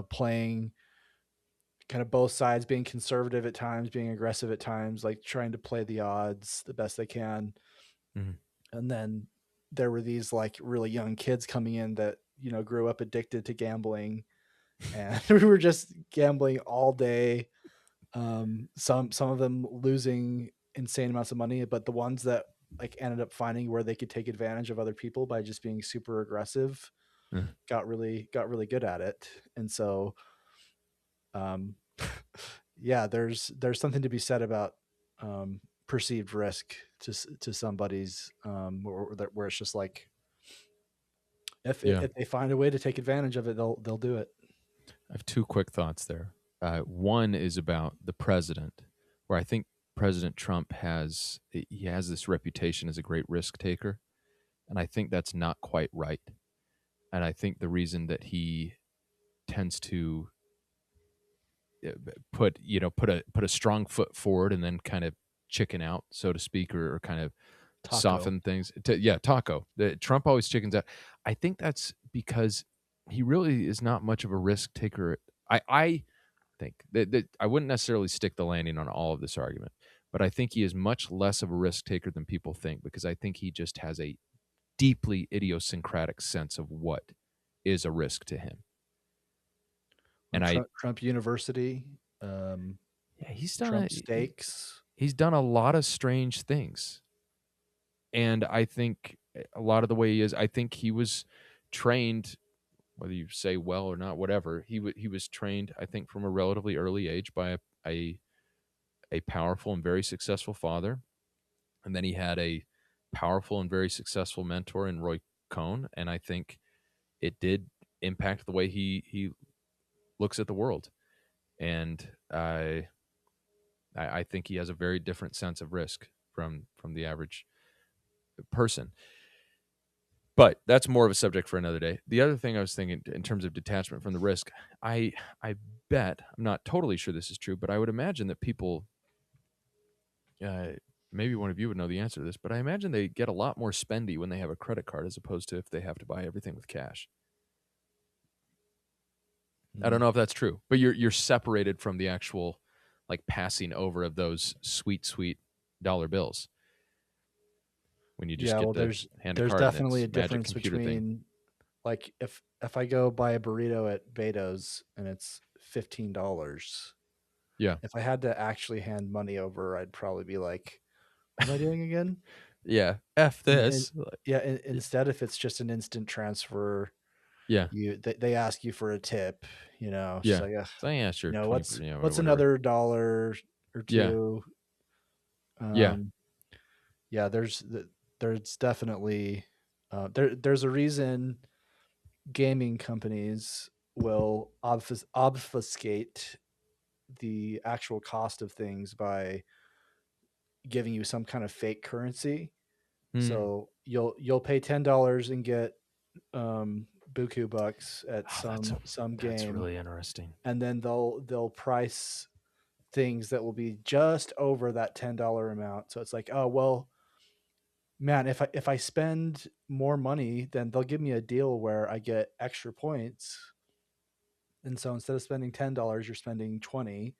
[SPEAKER 3] playing kind of both sides, being conservative at times, being aggressive at times, like trying to play the odds the best they can.
[SPEAKER 1] Mm-hmm.
[SPEAKER 3] And then there were these like really young kids coming in that, grew up addicted to gambling, and we were just gambling all day. Some of them losing insane amounts of money, but the ones that like ended up finding where they could take advantage of other people by just being super aggressive got really good at it. And so yeah, there's something to be said about perceived risk to somebody's where it's just like if they find a way to take advantage of it, they'll do it.
[SPEAKER 1] I have two quick thoughts there. One is about the president, where I think President Trump has this reputation as a great risk taker, and I think that's not quite right. And I think the reason that he tends to put a strong foot forward and then kind of chicken out, so to speak, or kind of soften things. Trump always chickens out. I think that's because he really is not much of a risk taker. I think that I wouldn't necessarily stick the landing on all of this argument, but I think he is much less of a risk taker than people think, because I think he just has a deeply idiosyncratic sense of what is a risk to him.
[SPEAKER 3] And Trump University,
[SPEAKER 1] he's done
[SPEAKER 3] Trump stakes.
[SPEAKER 1] He's done a lot of strange things. And I think a lot of the way he is, I think he was trained, whether you say well or not, whatever, he was trained, I think, from a relatively early age by a powerful and very successful father. And then he had a powerful and very successful mentor in Roy Cohn. And I think it did impact the way he looks at the world. And I think he has a very different sense of risk from the average person. But that's more of a subject for another day. The other thing I was thinking in terms of detachment from the risk, I bet, I'm not totally sure this is true, but I would imagine that people, maybe one of you would know the answer to this, but I imagine they get a lot more spendy when they have a credit card as opposed to if they have to buy everything with cash. I don't know if that's true, but you're separated from the actual like passing over of those sweet dollar bills. When you just get
[SPEAKER 3] there's definitely a difference between like if I go buy a burrito at Beto's and it's $15.
[SPEAKER 1] Yeah.
[SPEAKER 3] If I had to actually hand money over, I'd probably be like, what am I doing again?
[SPEAKER 1] Yeah. F this.
[SPEAKER 3] Instead, if it's just an instant transfer, they ask you for a tip,
[SPEAKER 1] Yeah. So yeah, sure.
[SPEAKER 3] What's another dollar or two? Yeah. There's definitely there's a reason gaming companies will obfuscate the actual cost of things by giving you some kind of fake currency. So you'll pay $10 and get buku bucks at some game.
[SPEAKER 1] That's really interesting.
[SPEAKER 3] And then they'll price things that will be just over that $10 amount. So it's like, oh well, man, if I spend more money, then they'll give me a deal where I get extra points. And so instead of spending $10, you're spending 20,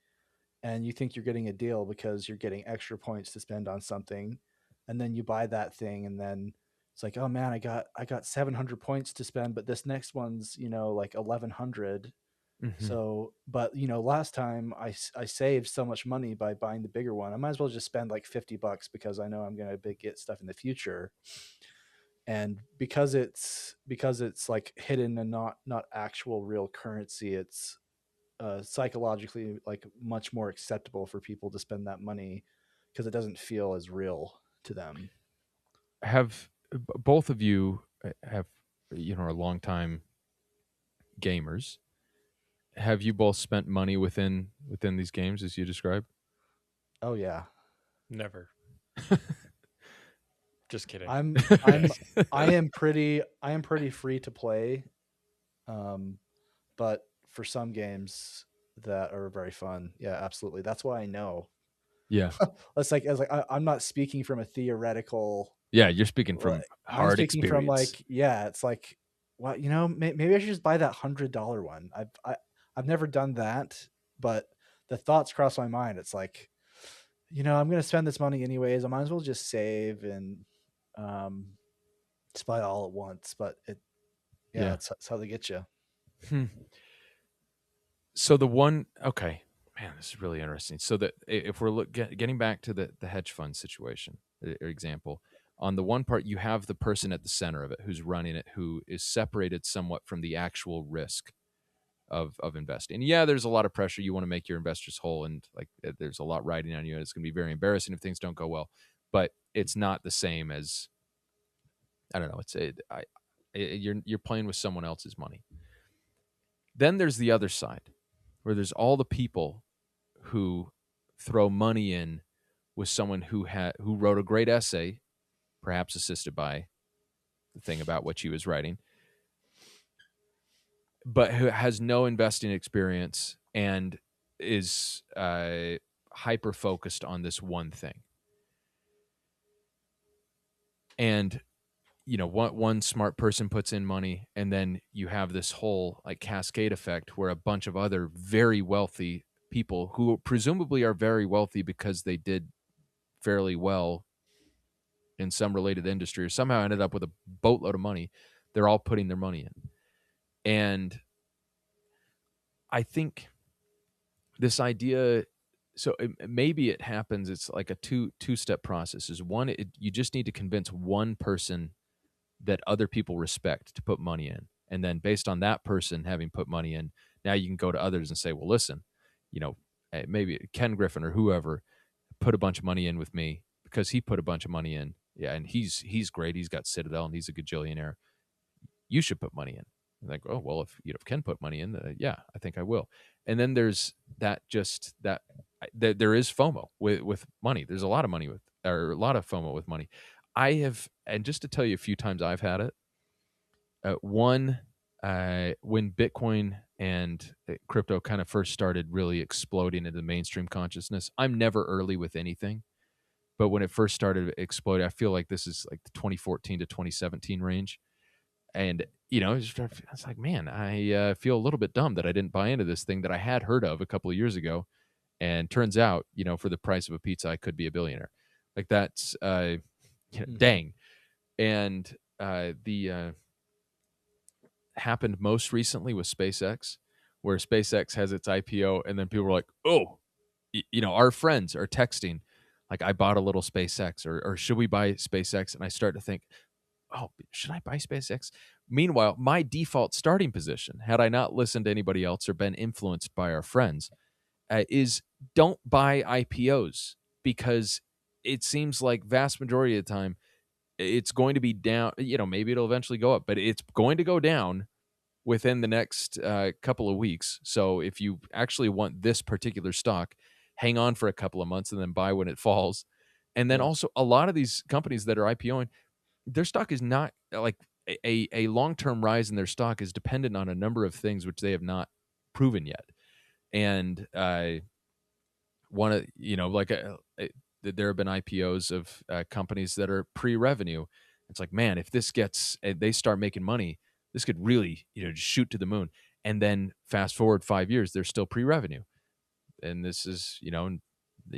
[SPEAKER 3] and you think you're getting a deal because you're getting extra points to spend on something. And then you buy that thing, and then it's like, oh man, I got 700 points to spend, but this next one's, like 1100. So, but last time I saved so much money by buying the bigger one. I might as well just spend like $50 because I know I'm going to get stuff in the future. And because it's like hidden and not actual real currency, it's psychologically like much more acceptable for people to spend that money because it doesn't feel as real to them.
[SPEAKER 1] Have both of you are long time gamers? Have you both spent money within these games as you described?
[SPEAKER 3] Oh yeah.
[SPEAKER 2] Never. Just kidding.
[SPEAKER 3] I am pretty free to play. But for some games that are very fun, yeah, absolutely. That's why I know.
[SPEAKER 1] Yeah.
[SPEAKER 3] I'm not speaking from a theoretical.
[SPEAKER 1] Yeah, you're speaking from
[SPEAKER 3] I'm
[SPEAKER 1] hard
[SPEAKER 3] speaking from
[SPEAKER 1] experience.
[SPEAKER 3] it's like, well, maybe I should just buy that $100 one. I've never done that, but the thoughts cross my mind. It's like, I'm going to spend this money anyways. I might as well just save and just buy it all at once. But that's how they get you.
[SPEAKER 1] So okay, man, this is really interesting. So that if we're getting back to the hedge fund situation example, on the one part, you have the person at the center of it who's running it, who is separated somewhat from the actual risk of investing. Yeah, there's a lot of pressure. You want to make your investors whole, and like there's a lot riding on you. And it's going to be very embarrassing if things don't go well. But it's not the same as, I don't know. You're playing with someone else's money. Then there's the other side, where there's all the people who throw money in with someone who wrote a great essay, perhaps assisted by the thing about what she was writing, but who has no investing experience and is hyper focused on this one thing. And one smart person puts in money, and then you have this whole like cascade effect where a bunch of other very wealthy people, who presumably are very wealthy because they did fairly well in some related industry or somehow ended up with a boatload of money, they're all putting their money in. And I think this idea, so maybe it happens, it's like a two-step process. Is one, you just need to convince one person that other people respect to put money in. And then based on that person having put money in, now you can go to others and say, well, listen, maybe Ken Griffin or whoever put a bunch of money in with me because he put a bunch of money in. Yeah, and he's great. He's got Citadel and he's a gajillionaire. You should put money in. I'm like, oh, well, if Ken put money in, yeah, I think I will. And then there's that there is FOMO with money. There's a lot of money or a lot of FOMO with money. And just to tell you a few times I've had it, when Bitcoin and crypto kind of first started really exploding into the mainstream consciousness, I'm never early with anything. But when it first started exploding, I feel like this is like the 2014 to 2017 range. And, it's like, man, I feel a little bit dumb that I didn't buy into this thing that I had heard of a couple of years ago. And turns out, for the price of a pizza, I could be a billionaire. Like that's, dang. And the happened most recently with SpaceX, where SpaceX has its IPO, and then people were like, oh, our friends are texting, like, I bought a little SpaceX, or should we buy SpaceX? And I start to think, oh, should I buy SpaceX? Meanwhile, my default starting position, had I not listened to anybody else or been influenced by our friends, is don't buy IPOs, because it seems like vast majority of the time it's going to be down. Maybe it'll eventually go up, but it's going to go down within the next couple of weeks. So if you actually want this particular stock, hang on for a couple of months and then buy when it falls. And then also a lot of these companies that are IPOing, their stock is not like a long-term rise in their stock is dependent on a number of things which they have not proven yet. And one of, there have been IPOs of companies that are pre-revenue. It's like, man, if they start making money, this could really, just shoot to the moon. And then fast forward 5 years, they're still pre-revenue. And this is, you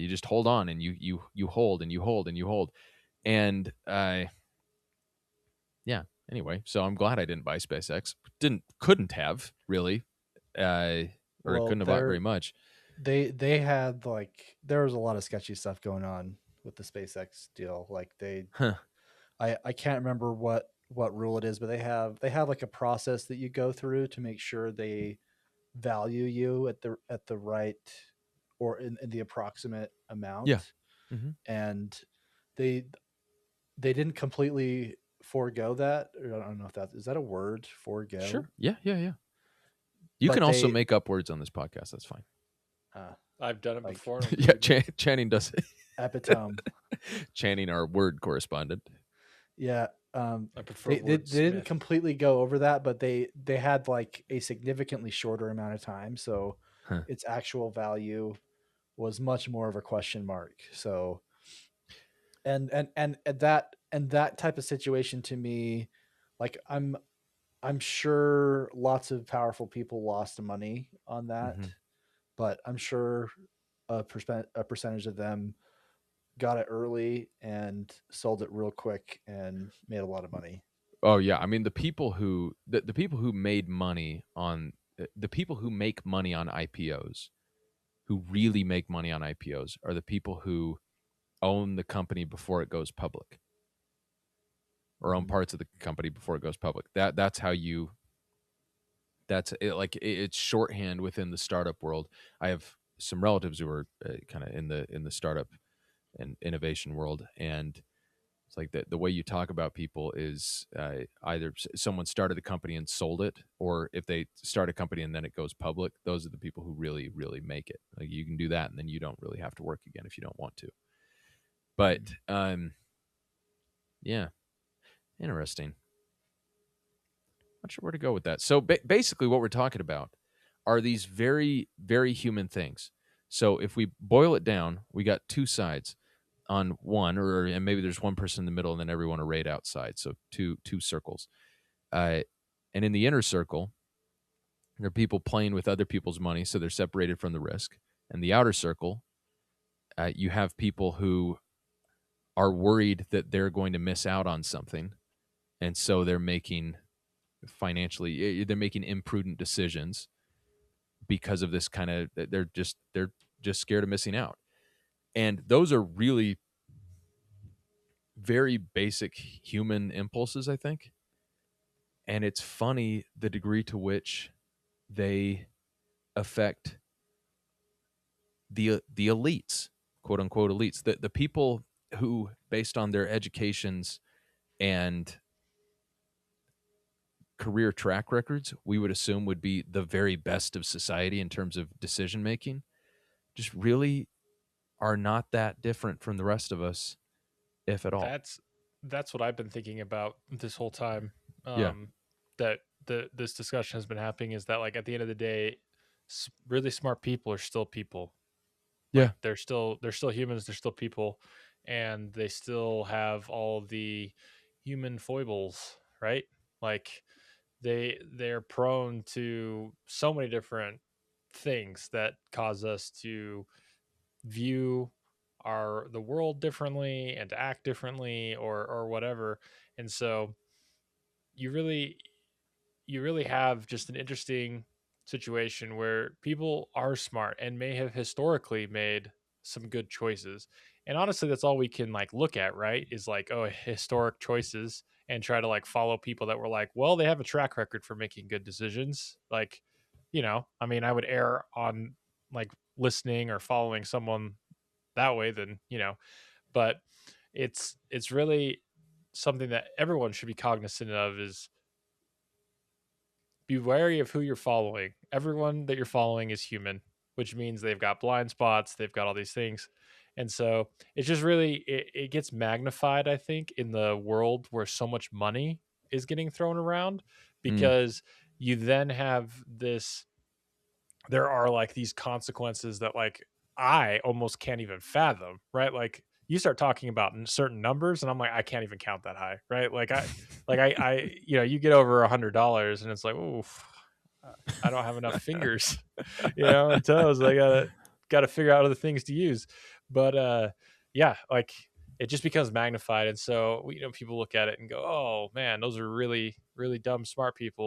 [SPEAKER 1] just hold on and you hold and you hold and you hold. And yeah, anyway, so I'm glad I didn't buy SpaceX. Couldn't have really, or it couldn't have bought very much.
[SPEAKER 3] They had there was a lot of sketchy stuff going on with the SpaceX deal. Like I can't remember what rule it is, but they have like a process that you go through to make sure they value you at the right, or in the approximate amount.
[SPEAKER 1] Yeah. Mm-hmm.
[SPEAKER 3] And they didn't completely forego that. Or I don't know if is that a word, forego?
[SPEAKER 1] Sure. Yeah. You can also make up words on this podcast. That's fine.
[SPEAKER 2] I've done it before.
[SPEAKER 1] Yeah, Channing does it.
[SPEAKER 3] Epitome.
[SPEAKER 1] Channing, our word correspondent.
[SPEAKER 3] Yeah.
[SPEAKER 2] I prefer
[SPEAKER 3] they didn't
[SPEAKER 2] wordsmith.
[SPEAKER 3] completely go over that, but they had like a significantly shorter amount of time, so
[SPEAKER 1] Huh.
[SPEAKER 3] its actual value was much more of a question mark. So and that type of situation to me, like I'm sure lots of powerful people lost money on that,
[SPEAKER 1] Mhm.
[SPEAKER 3] but I'm sure a percentage of them got it early and sold it real quick and made a lot of money.
[SPEAKER 1] Oh yeah, I mean the people who the people who made money on the people who make money on IPOs, who really make money on IPOs, are the people who own the company before it goes public, or own
[SPEAKER 3] Mhm.
[SPEAKER 1] parts of the company before it goes public. That's how you. That's it, like it's shorthand within the startup world. I have some relatives who are kind of in the startup and innovation world, and it's like the way you talk about people is either someone started a company and sold it, or if they start a company and then it goes public, those are the people who really, really make it. Like you can do that and then you don't really have to work again if you don't want to. But yeah, interesting. Not sure where to go with that. So basically, what we're talking about are these very, very human things. So if we boil it down, we got two sides on one, and maybe there's one person in the middle, and then everyone arrayed outside. So two circles. And in the inner circle, there are people playing with other people's money, so they're separated from the risk. And the outer circle, you have people who are worried that they're going to miss out on something, and so they're making they're making imprudent decisions because of this kind of they're just scared of missing out. And those are really very basic human impulses, I think. And it's funny the degree to which they affect the elites, quote unquote elites, the people who, based on their educations and career track records, we would assume would be the very best of society in terms of decision making, just really are not that different from the rest of us, if at all.
[SPEAKER 2] That's what I've been thinking about this whole time.
[SPEAKER 1] Yeah.
[SPEAKER 2] That this discussion has been happening is that, like, at the end of the day, really smart people are still people.
[SPEAKER 1] Yeah.
[SPEAKER 2] Like they're still humans, they're still people, and they still have all the human foibles, right? Like they're prone to so many different things that cause us to view the world differently and to act differently or whatever. And so you really you really have just an interesting situation where people are smart and may have historically made some good choices. And honestly, that's all we can like look at, right? Is like, oh, historic choices, and try to like follow people that were like, well, they have a track record for making good decisions. Like, I mean, I would err on like listening or following someone that way than, but it's really something that everyone should be cognizant of, is be wary of who you're following. Everyone that you're following is human, which means they've got blind spots, they've got all these things. And so it's just really, it gets magnified, I think, in the world where so much money is getting thrown around,
[SPEAKER 1] Mm.
[SPEAKER 2] because you then have this, there are like these consequences that like I almost can't even fathom, right? Like you start talking about certain numbers and I'm like, I can't even count that high, right? I you get over $100 and it's like, oof, I don't have enough fingers, and toes. I gotta figure out other things to use. But yeah, like it just becomes magnified, and so people look at it and go, oh man, those are really really dumb smart people,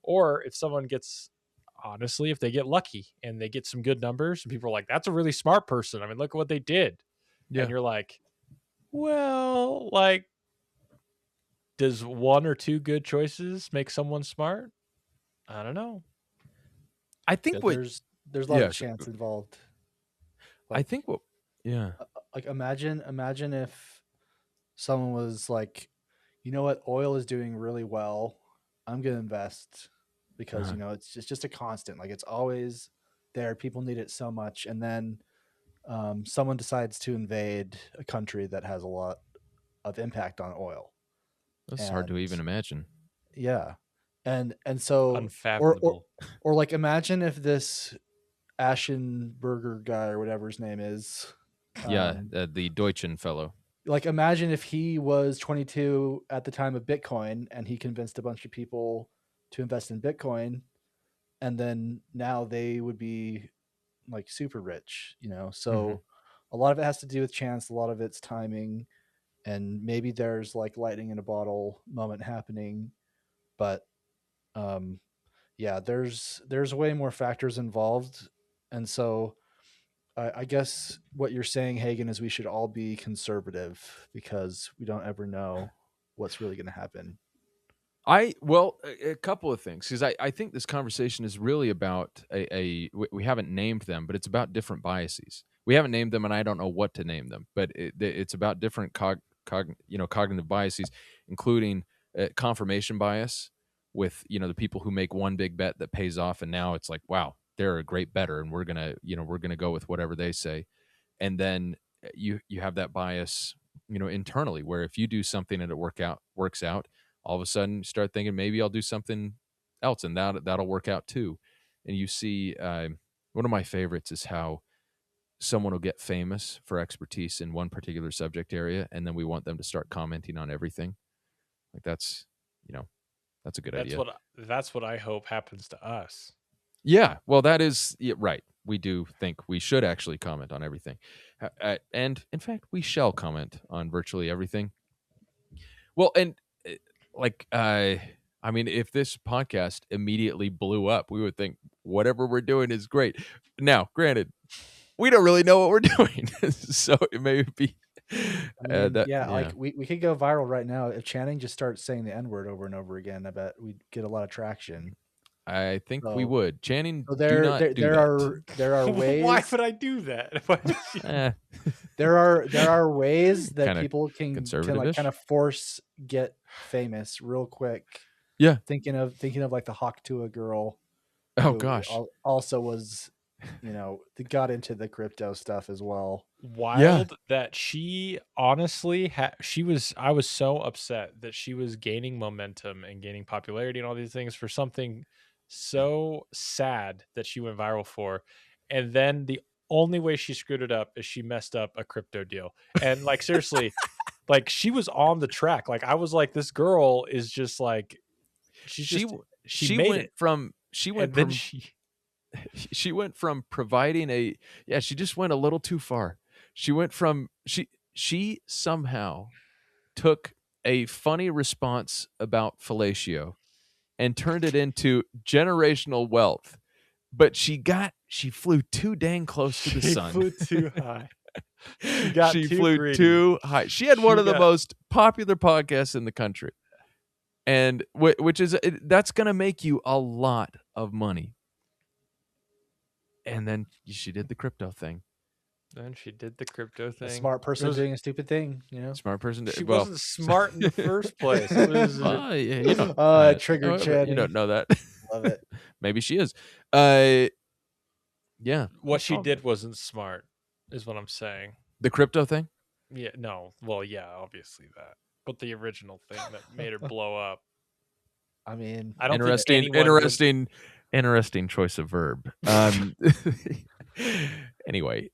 [SPEAKER 2] or if someone gets, honestly, if they get lucky and they get some good numbers and people are like, that's a really smart person, I mean, look at what they did. And
[SPEAKER 1] Yeah.
[SPEAKER 2] you're like, well, like, does one or two good choices make someone smart? I don't know.
[SPEAKER 1] I
[SPEAKER 3] Yeah,
[SPEAKER 1] think what
[SPEAKER 3] there's a lot of
[SPEAKER 1] yeah,
[SPEAKER 3] chance involved.
[SPEAKER 1] I
[SPEAKER 3] Like
[SPEAKER 1] think what yeah.
[SPEAKER 3] imagine if someone was like, you know what, oil is doing really well, I'm gonna invest because
[SPEAKER 1] Uh-huh.
[SPEAKER 3] it's just a constant, like it's always there, people need it so much, and then someone decides to invade a country that has a lot of impact on oil.
[SPEAKER 1] That's hard to even imagine.
[SPEAKER 3] Yeah. And so
[SPEAKER 2] unfathomable.
[SPEAKER 3] Or like imagine if this Aschenberger guy or whatever his name is.
[SPEAKER 1] The Deutschen fellow.
[SPEAKER 3] Like imagine if he was 22 at the time of Bitcoin and he convinced a bunch of people to invest in Bitcoin, and then now they would be like super rich, you know? So a lot of it has to do with chance, a lot of it's timing, and maybe there's like lightning in a bottle moment happening, but yeah, there's way more factors involved. And so I guess what you're saying, Hagen, is we should all be conservative because we don't ever know what's really going to happen.
[SPEAKER 1] A couple of things, because I think this conversation is really about we haven't named them, but it's about different biases. We haven't named them, and I don't know what to name them, but it's about different cognitive biases, including confirmation bias with the people who make one big bet that pays off, and now it's like, wow, they're a great bettor, and we're gonna go with whatever they say. And then you have that bias internally, where if you do something and it works out, all of a sudden you start thinking maybe I'll do something else and that'll work out too. And you see, one of my favorites is how someone will get famous for expertise in one particular subject area, and then we want them to start commenting on everything. Like that's a good idea.
[SPEAKER 2] That's what I hope happens to us.
[SPEAKER 1] Yeah, well, that is right. We do think we should actually comment on everything. And in fact, we shall comment on virtually everything. Well, and I mean, if this podcast immediately blew up, we would think whatever we're doing is great. Now, granted, we don't really know what we're doing. So it may be.
[SPEAKER 3] Like we could go viral right now. If Channing just starts saying the N-word over and over again, I bet we'd get a lot of traction.
[SPEAKER 1] I think we would. Channing,
[SPEAKER 3] there are ways.
[SPEAKER 2] Why would I do that?
[SPEAKER 3] There are ways that people can like kind of force get famous real quick.
[SPEAKER 1] Yeah,
[SPEAKER 3] thinking of like the Hawktua girl.
[SPEAKER 1] Oh gosh,
[SPEAKER 3] also was got into the crypto stuff as well.
[SPEAKER 2] Wild that she honestly I was so upset that she was gaining momentum and gaining popularity and all these things for something so sad that she went viral for, and then the only way she screwed it up is she messed up a crypto deal. And like seriously, like she was on the track. Like I was like, this girl is just like she went from
[SPEAKER 1] providing she just went a little too far. She went from she somehow took a funny response about fellatio and turned it into generational wealth. But she flew too dang close to the sun.
[SPEAKER 2] She flew too high.
[SPEAKER 1] She flew too high. She had one of the most popular podcasts in the country. And which is that's going to make you a lot of money. And then she did the crypto thing.
[SPEAKER 3] A smart person doing a stupid thing,
[SPEAKER 1] Smart person.
[SPEAKER 2] She wasn't smart in the first place.
[SPEAKER 3] Triggered Chad.
[SPEAKER 1] You don't know that.
[SPEAKER 3] Love it.
[SPEAKER 1] Maybe she is. Yeah.
[SPEAKER 2] What she did wasn't smart, is what I'm saying.
[SPEAKER 1] The crypto thing?
[SPEAKER 2] Yeah. No. Well, yeah, obviously that. But the original thing that made her blow up.
[SPEAKER 3] I mean,
[SPEAKER 2] I don't
[SPEAKER 1] interesting choice of verb. Anyway,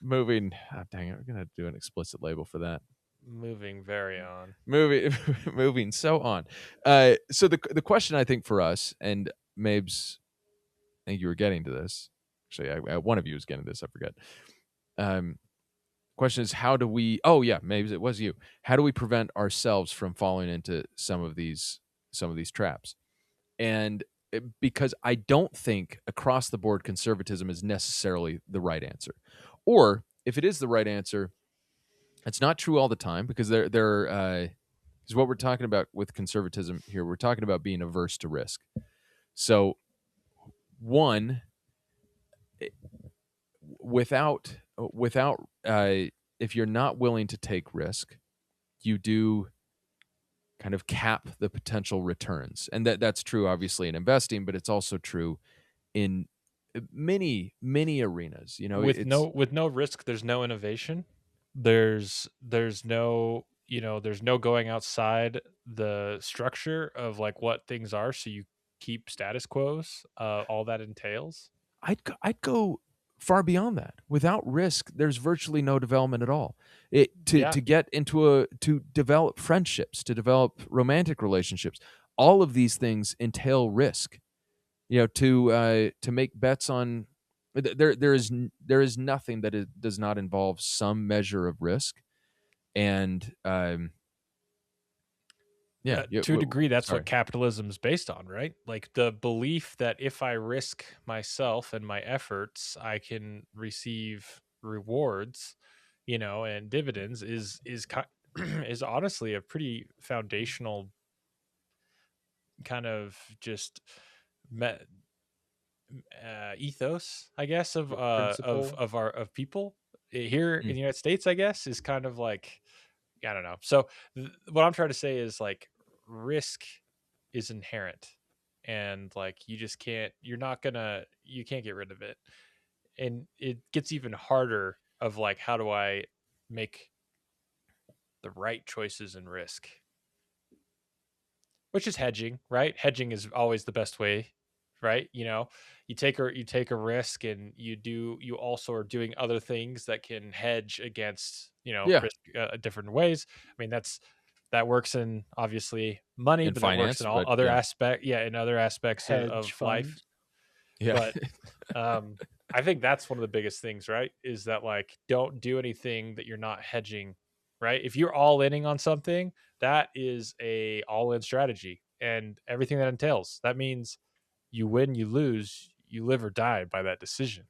[SPEAKER 1] moving. Oh, dang it, we're gonna do an explicit label for that.
[SPEAKER 2] Moving very on.
[SPEAKER 1] Moving so on. So the question I think for us, and Mabes, I think you were getting to this. Actually, one of you was getting to this. I forget. Question is, how do we? Oh yeah, Mabes, it was you. How do we prevent ourselves from falling into some of these traps? And because I don't think across the board conservatism is necessarily the right answer, or if it is the right answer, it's not true all the time, because there is what we're talking about with conservatism here. We're talking about being averse to risk. So one, without if you're not willing to take risk, you do kind of cap the potential returns. And that's true obviously in investing, but it's also true in many arenas.
[SPEAKER 2] With no risk, there's no innovation. There's no there's no going outside the structure of like what things are, so you keep status quos, all that entails.
[SPEAKER 1] I'd go far beyond that. Without risk, there's virtually no development at all. To get into to develop friendships, to develop romantic relationships, all of these things entail risk. To make bets on there is nothing that does not involve some measure of risk, and
[SPEAKER 2] to a degree, that's what capitalism is based on, right? Like the belief that if I risk myself and my efforts, I can receive rewards, and dividends is is honestly a pretty foundational kind of just ethos, I guess, of people here in the United States, I guess, is kind of like, I don't know. So what I'm trying to say is like risk is inherent, and like you can't get rid of it. And it gets even harder of like, how do I make the right choices in risk? Which is hedging, right? Hedging is always the best way, right? You take a risk, and you also are doing other things that can hedge against, risk, different ways. I mean, that works in obviously money,
[SPEAKER 1] in
[SPEAKER 2] but
[SPEAKER 1] finance,
[SPEAKER 2] that works in all other in other aspects of life.
[SPEAKER 1] Yeah.
[SPEAKER 2] But I think that's one of the biggest things, right? Is that like, don't do anything that you're not hedging, right? If you're all inning on something, that is a all-in strategy, and everything that entails. That means you win, you lose, you live or die by that decision,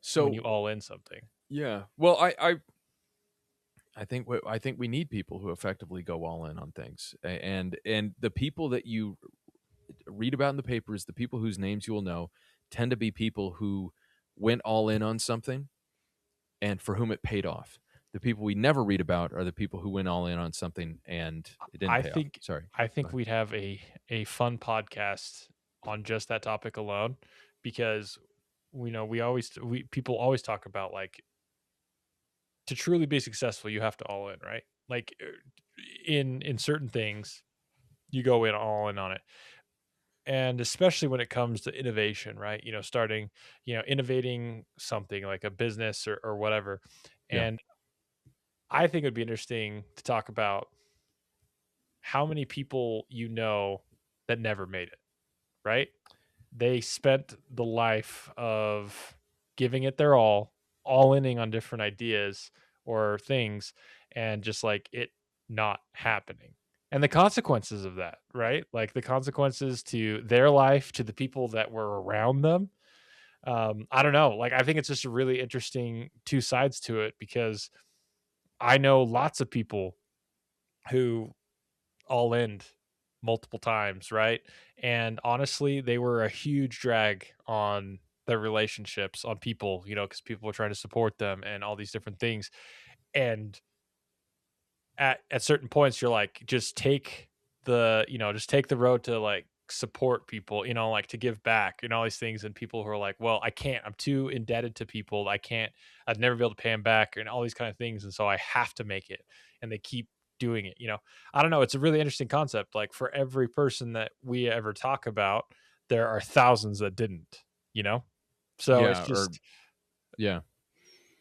[SPEAKER 1] So
[SPEAKER 2] when you all in something.
[SPEAKER 1] Yeah. Well, I think we need people who effectively go all in on things, and the people that you read about in the papers, the people whose names you will know, tend to be people who went all in on something and for whom it paid off. The people we never read about are the people who went all in on something and it didn't pay off. Sorry.
[SPEAKER 2] I think we'd have a fun podcast on just that topic alone, because people always talk about like, to truly be successful, you have to all in, right? Like in certain things, you go in all in on it. And especially when it comes to innovation, right? Starting, innovating something like a business or whatever.
[SPEAKER 1] Yeah.
[SPEAKER 2] And I think it'd be interesting to talk about how many people that never made it, right? They spent the life of giving it their all inning on different ideas or things, and just like it not happening. And the consequences of that, right? Like the consequences to their life, to the people that were around them. I don't know. Like, I think it's just a really interesting two sides to it, because I know lots of people who all in multiple times, right? And honestly, they were a huge drag on their relationships, on people, because people were trying to support them and all these different things. And at certain points, you're like, just take the road to like support people, like to give back and all these things. And people who are like, well, I can't, I'm too indebted to people. I'd never be able to pay them back, and all these kind of things. And so I have to make it. And they keep doing it. I don't know. It's a really interesting concept. Like, for every person that we ever talk about, there are thousands that didn't, so
[SPEAKER 1] yeah,
[SPEAKER 2] it's just,
[SPEAKER 1] yeah.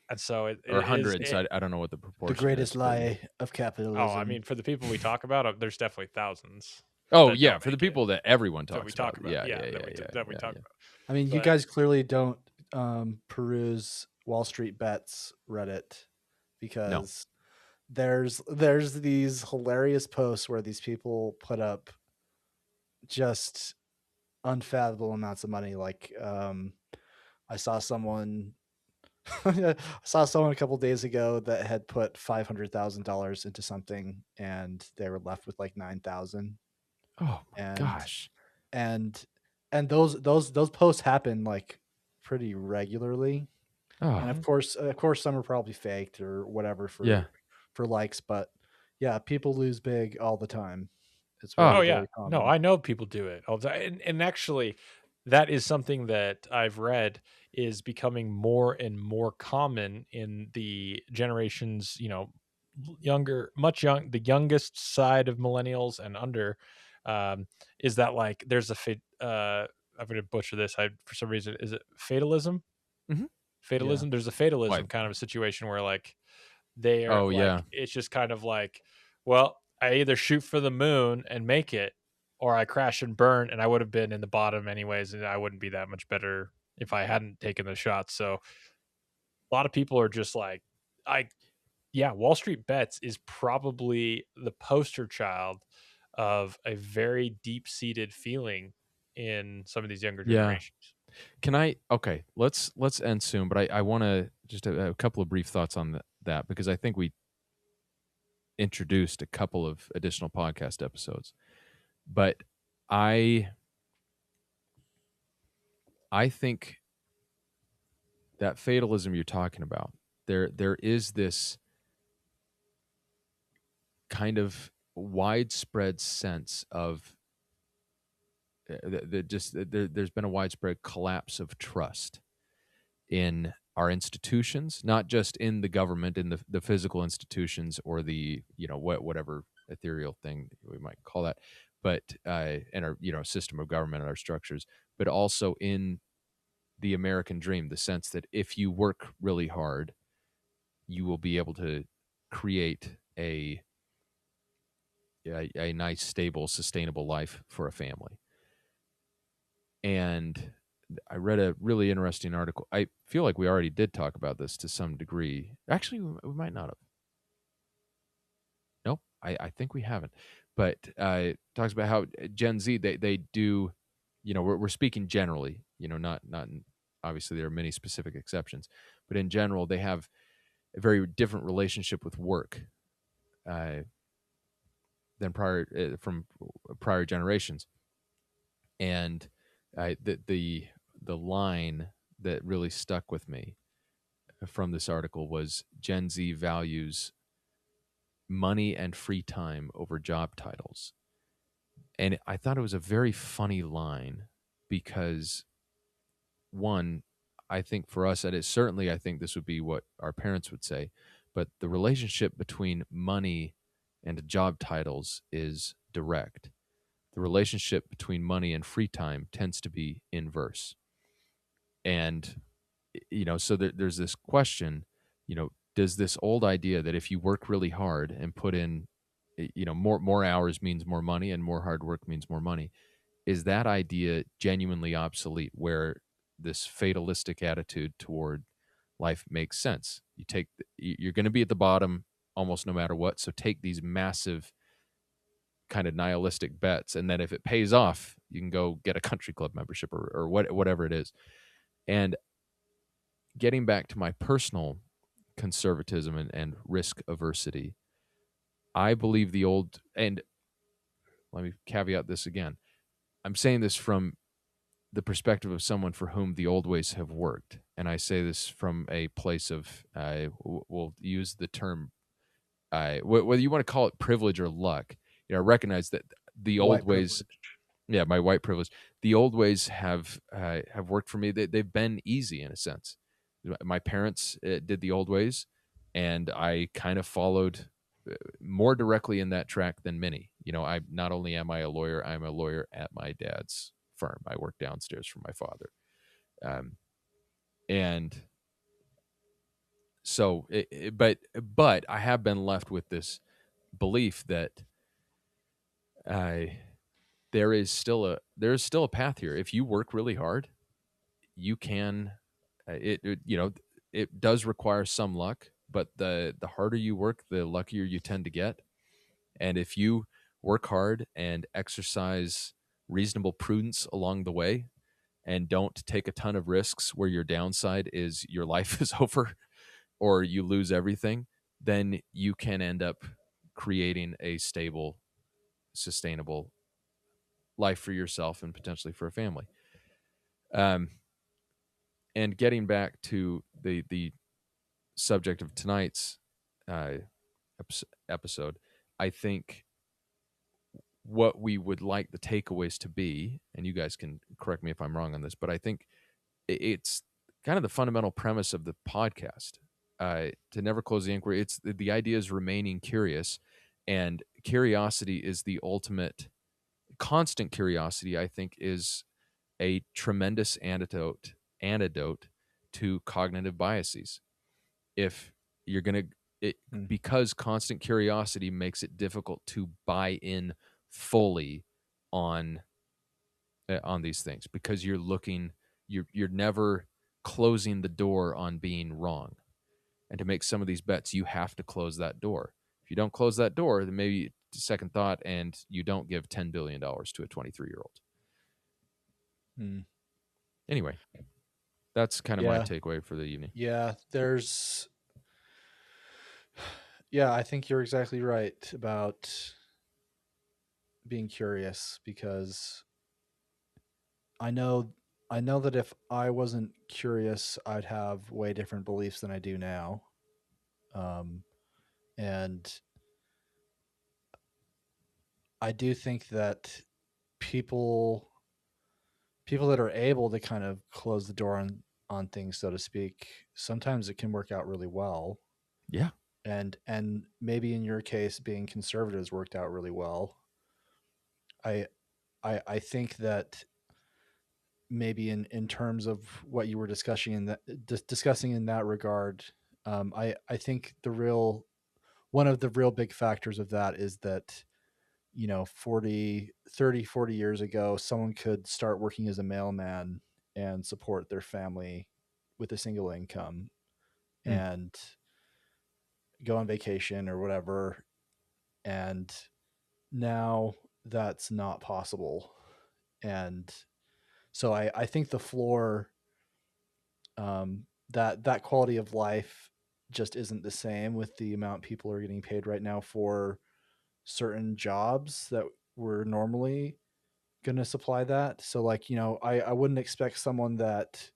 [SPEAKER 2] And so it
[SPEAKER 1] or
[SPEAKER 2] is
[SPEAKER 1] hundreds. I don't know what the proportion.
[SPEAKER 3] The greatest
[SPEAKER 1] is,
[SPEAKER 3] lie of capitalism.
[SPEAKER 2] Oh, I mean, for the people we talk about, there's definitely thousands.
[SPEAKER 1] Oh yeah, for the people that everyone talks
[SPEAKER 2] that we talk about. That we talk about.
[SPEAKER 3] I mean, you guys clearly don't peruse Wall Street Bets Reddit, because there's these hilarious posts where these people put up just unfathomable amounts of money. Like I saw someone a couple days ago that had put $500,000 into something, and they were left with like 9,000.
[SPEAKER 1] Oh my gosh!
[SPEAKER 3] And those posts happen like pretty regularly. And of course, some are probably faked or whatever for likes. But yeah, people lose big all the time. It's very common.
[SPEAKER 2] No, I know people do it all the time. And actually, that is something that I've read is becoming more and more common in the generations, the youngest side of millennials and under, is that like there's I'm going to butcher this. For some reason, is it fatalism?
[SPEAKER 1] Mm-hmm.
[SPEAKER 2] Fatalism.
[SPEAKER 3] Yeah.
[SPEAKER 2] There's a fatalism
[SPEAKER 1] Like,
[SPEAKER 2] kind of a situation where like they're
[SPEAKER 1] oh
[SPEAKER 2] like,
[SPEAKER 1] yeah,
[SPEAKER 2] it's just kind of like, well, I either shoot for the moon and make it, or I crash and burn, and I would have been in the bottom anyways, and I wouldn't be that much better if I hadn't taken the shot. So a lot of people are just like, Wall Street Bets is probably the poster child of a very deep-seated feeling in some of these younger
[SPEAKER 1] yeah.
[SPEAKER 2] generations.
[SPEAKER 1] Okay, let's end soon, but I want to just a couple of brief thoughts on that, because I think we introduced a couple of additional podcast episodes. But I think that fatalism you're talking about, there is this kind of widespread sense of there's been a widespread collapse of trust in our institutions, not just in the government, in the physical institutions, or the whatever ethereal thing we might call that, but in our system of government and our structures, but also in the American dream, the sense that if you work really hard, you will be able to create a nice, stable, sustainable life for a family. And I read a really interesting article. I feel like we already did talk about this to some degree. Actually, we might not have. Nope, I think we haven't. But it talks about how Gen Z, they do, we're speaking generally, not obviously there are many specific exceptions, but in general, they have a very different relationship with work than from prior generations. And the line that really stuck with me from this article was Gen Z values money and free time over job titles. And I thought it was a very funny line because, one, I think for us, I think this would be what our parents would say, but the relationship between money and job titles is direct. The relationship between money and free time tends to be inverse. And, so there's this question, does this old idea that if you work really hard and put in, more hours means more money, and more hard work means more money, is that idea genuinely obsolete, where this fatalistic attitude toward life makes sense? You're going to be at the bottom almost no matter what. So take these massive kind of nihilistic bets, and then if it pays off, you can go get a country club membership or whatever it is. And getting back to my personal conservatism and risk aversity, I believe and let me caveat this again. I'm saying this from the perspective of someone for whom the old ways have worked. And I say this from a place of, we'll use the term, whether you want to call it privilege or luck, I recognize that the old ways, my white privilege, the old ways have worked for me. They've been easy in a sense. My parents did the old ways, and I kind of followed more directly in that track than many. I not only am I a lawyer, I'm a lawyer at my dad's firm. I work downstairs from my father, and so, but I have been left with this belief that there is still a path here. If you work really hard, you can. It does require some luck, but the harder you work, the luckier you tend to get. And if you work hard and exercise reasonable prudence along the way, and don't take a ton of risks where your downside is your life is over or you lose everything, then you can end up creating a stable, sustainable life for yourself and potentially for a family. And getting back to the subject of tonight's episode, I think what we would like the takeaways to be, and you guys can correct me if I'm wrong on this, but I think it's kind of the fundamental premise of the podcast, is that to never close the inquiry. It's the idea is remaining curious, and curiosity is the ultimate. Constant curiosity, I think, is a tremendous antidote to cognitive biases. If you're going to, because constant curiosity makes it difficult to buy in fully on these things, because you're never closing the door on being wrong. And to make some of these bets, you have to close that door. If you don't close that door, then maybe second thought, and you don't give $10 billion to a 23-year-old. Anyway, that's kind of my takeaway for the evening.
[SPEAKER 3] Yeah, I think you're exactly right about being curious, because I know that if I wasn't curious, I'd have way different beliefs than I do now. And I do think that people that are able to kind of close the door on things, so to speak, sometimes it can work out really well.
[SPEAKER 1] Yeah.
[SPEAKER 3] And maybe in your case, being conservative has worked out really well. I think that maybe in terms of what you were discussing in that regard, I think one of the real big factors of that is that, 40 years ago, someone could start working as a mailman and support their family with a single income and go on vacation or whatever. And now that's not possible. And so I think the floor, that quality of life just isn't the same with the amount people are getting paid right now for certain jobs that were normally going to supply that. So like, I wouldn't expect someone that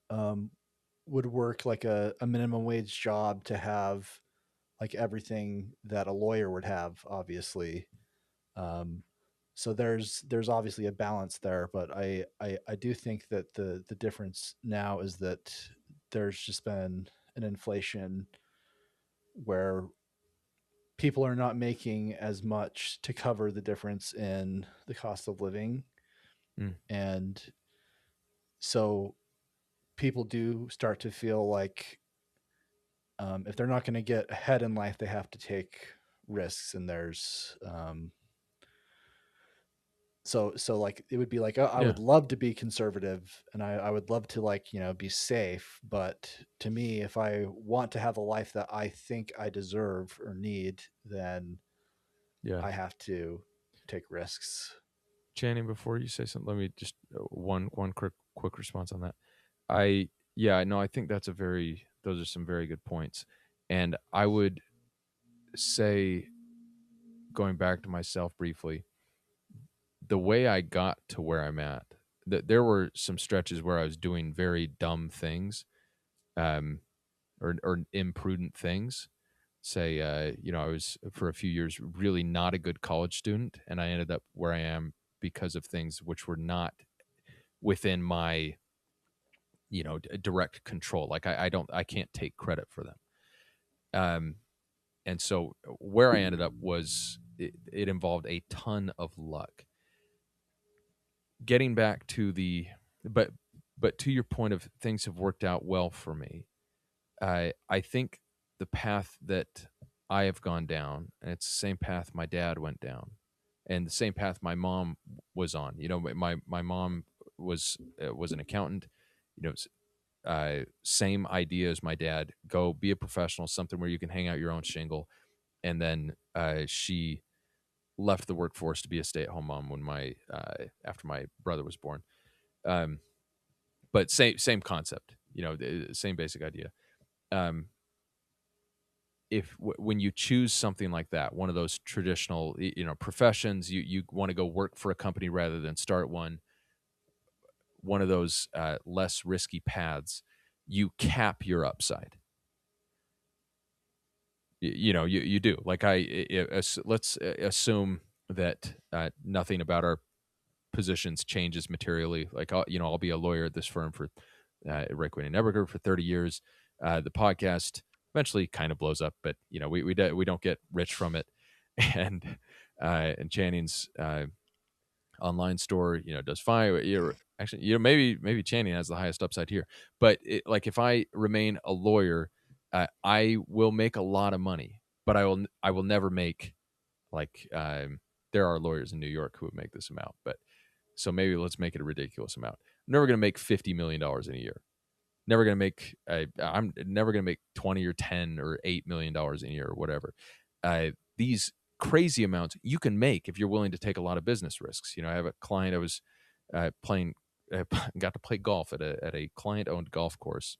[SPEAKER 3] would work like a minimum wage job to have like everything that a lawyer would have, obviously. So there's obviously a balance there, but I do think that the difference now is that there's just been an inflation where people are not making as much to cover the difference in the cost of living. And so people do start to feel like if they're not going to get ahead in life, they have to take risks. And there's so like it would be like, oh, I would love to be conservative, and I would love to, like, be safe, but to me, if I want to have a life that I think I deserve or need, then I have to take risks.
[SPEAKER 1] Channing, before you say something, let me just one quick response on that. I think those are some very good points. And I would say, going back to myself briefly, the way I got to where I'm at, there were some stretches where I was doing very dumb things, or imprudent things. Say, I was for a few years really not a good college student, and I ended up where I am because of things which were not within my, direct control. Like I can't take credit for them. And so where I ended up was it involved a ton of luck. Getting back to but to your point of things have worked out well for me. I think the path that I have gone down, and it's the same path my dad went down, and the same path my mom was on. My mom was an accountant. Same idea as my dad. Go be a professional, something where you can hang out your own shingle. And then she left the workforce to be a stay-at-home mom when after my brother was born. But same concept, same basic idea. When you choose something like that, one of those traditional, professions, you want to go work for a company rather than start one of those less risky paths, you cap your upside. You do. Like let's assume that nothing about our positions changes materially. Like I'll be a lawyer at this firm for Rayquin and Eberger for 30 years. The podcast eventually kind of blows up, but we don't get rich from it. And Channing's online store, does fine. Actually, maybe Channing has the highest upside here. But if I remain a lawyer, I will make a lot of money, but I will never make there are lawyers in New York who would make this amount, but so maybe let's make it a ridiculous amount. I'm never going to make $50 million in a year. Never going to make. I'm never going to make 20 or 10 or $8 million in a year or whatever. These crazy amounts you can make if you're willing to take a lot of business risks. I have a client I was got to play golf at a client-owned golf course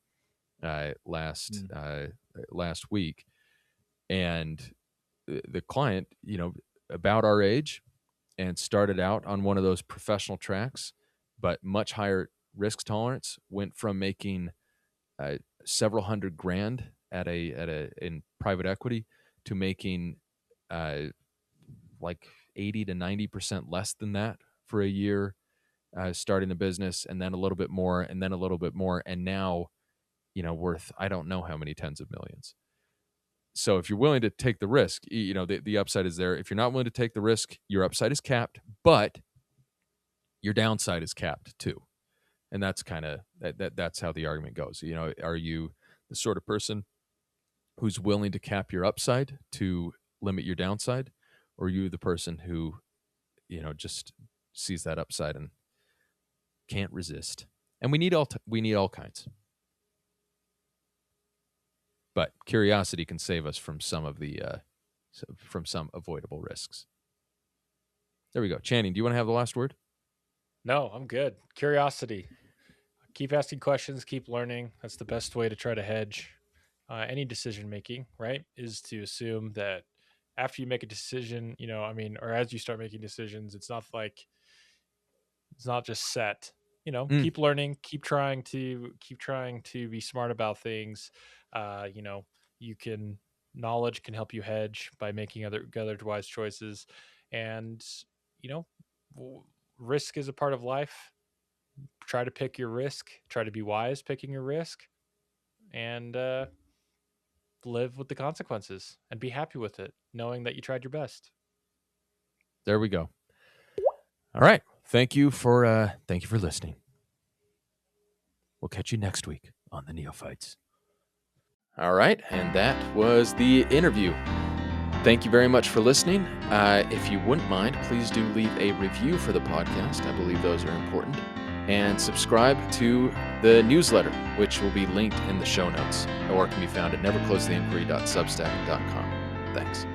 [SPEAKER 1] last week, and the client, about our age, and started out on one of those professional tracks, but much higher risk tolerance, went from making several hundred grand in private equity to making 80 to 90% less than that for a year, starting the business, and then a little bit more, and then a little bit more, and now worth I don't know how many tens of millions. So if you're willing to take the risk, the upside is there. If you're not willing to take the risk, your upside is capped, but your downside is capped too. And that's kind of that's how the argument goes. Are you the sort of person who's willing to cap your upside to limit your downside, or are you the person who, just sees that upside and can't resist? And we need all kinds. But curiosity can save us from some of the some avoidable risks. There we go. Channing, do you want to have the last word?
[SPEAKER 2] No, I'm good. Curiosity. Keep asking questions, keep learning. That's the best way to try to hedge any decision making, right? Is to assume that after you make a decision, or as you start making decisions, it's not just set. Keep learning, keep trying to be smart about things. Knowledge can help you hedge by making other wise choices, and risk is a part of life. Try to pick your risk, try to be wise picking your risk, and live with the consequences and be happy with it, knowing that you tried your best.
[SPEAKER 1] There we go. All right. Thank you for listening. We'll catch you next week on the Neophytes. All right, and that was the interview. Thank you very much for listening. If you wouldn't mind, please do leave a review for the podcast. I believe those are important. And subscribe to the newsletter, which will be linked in the show notes, or can be found at neverclosetheinquiry.substack.com. Thanks.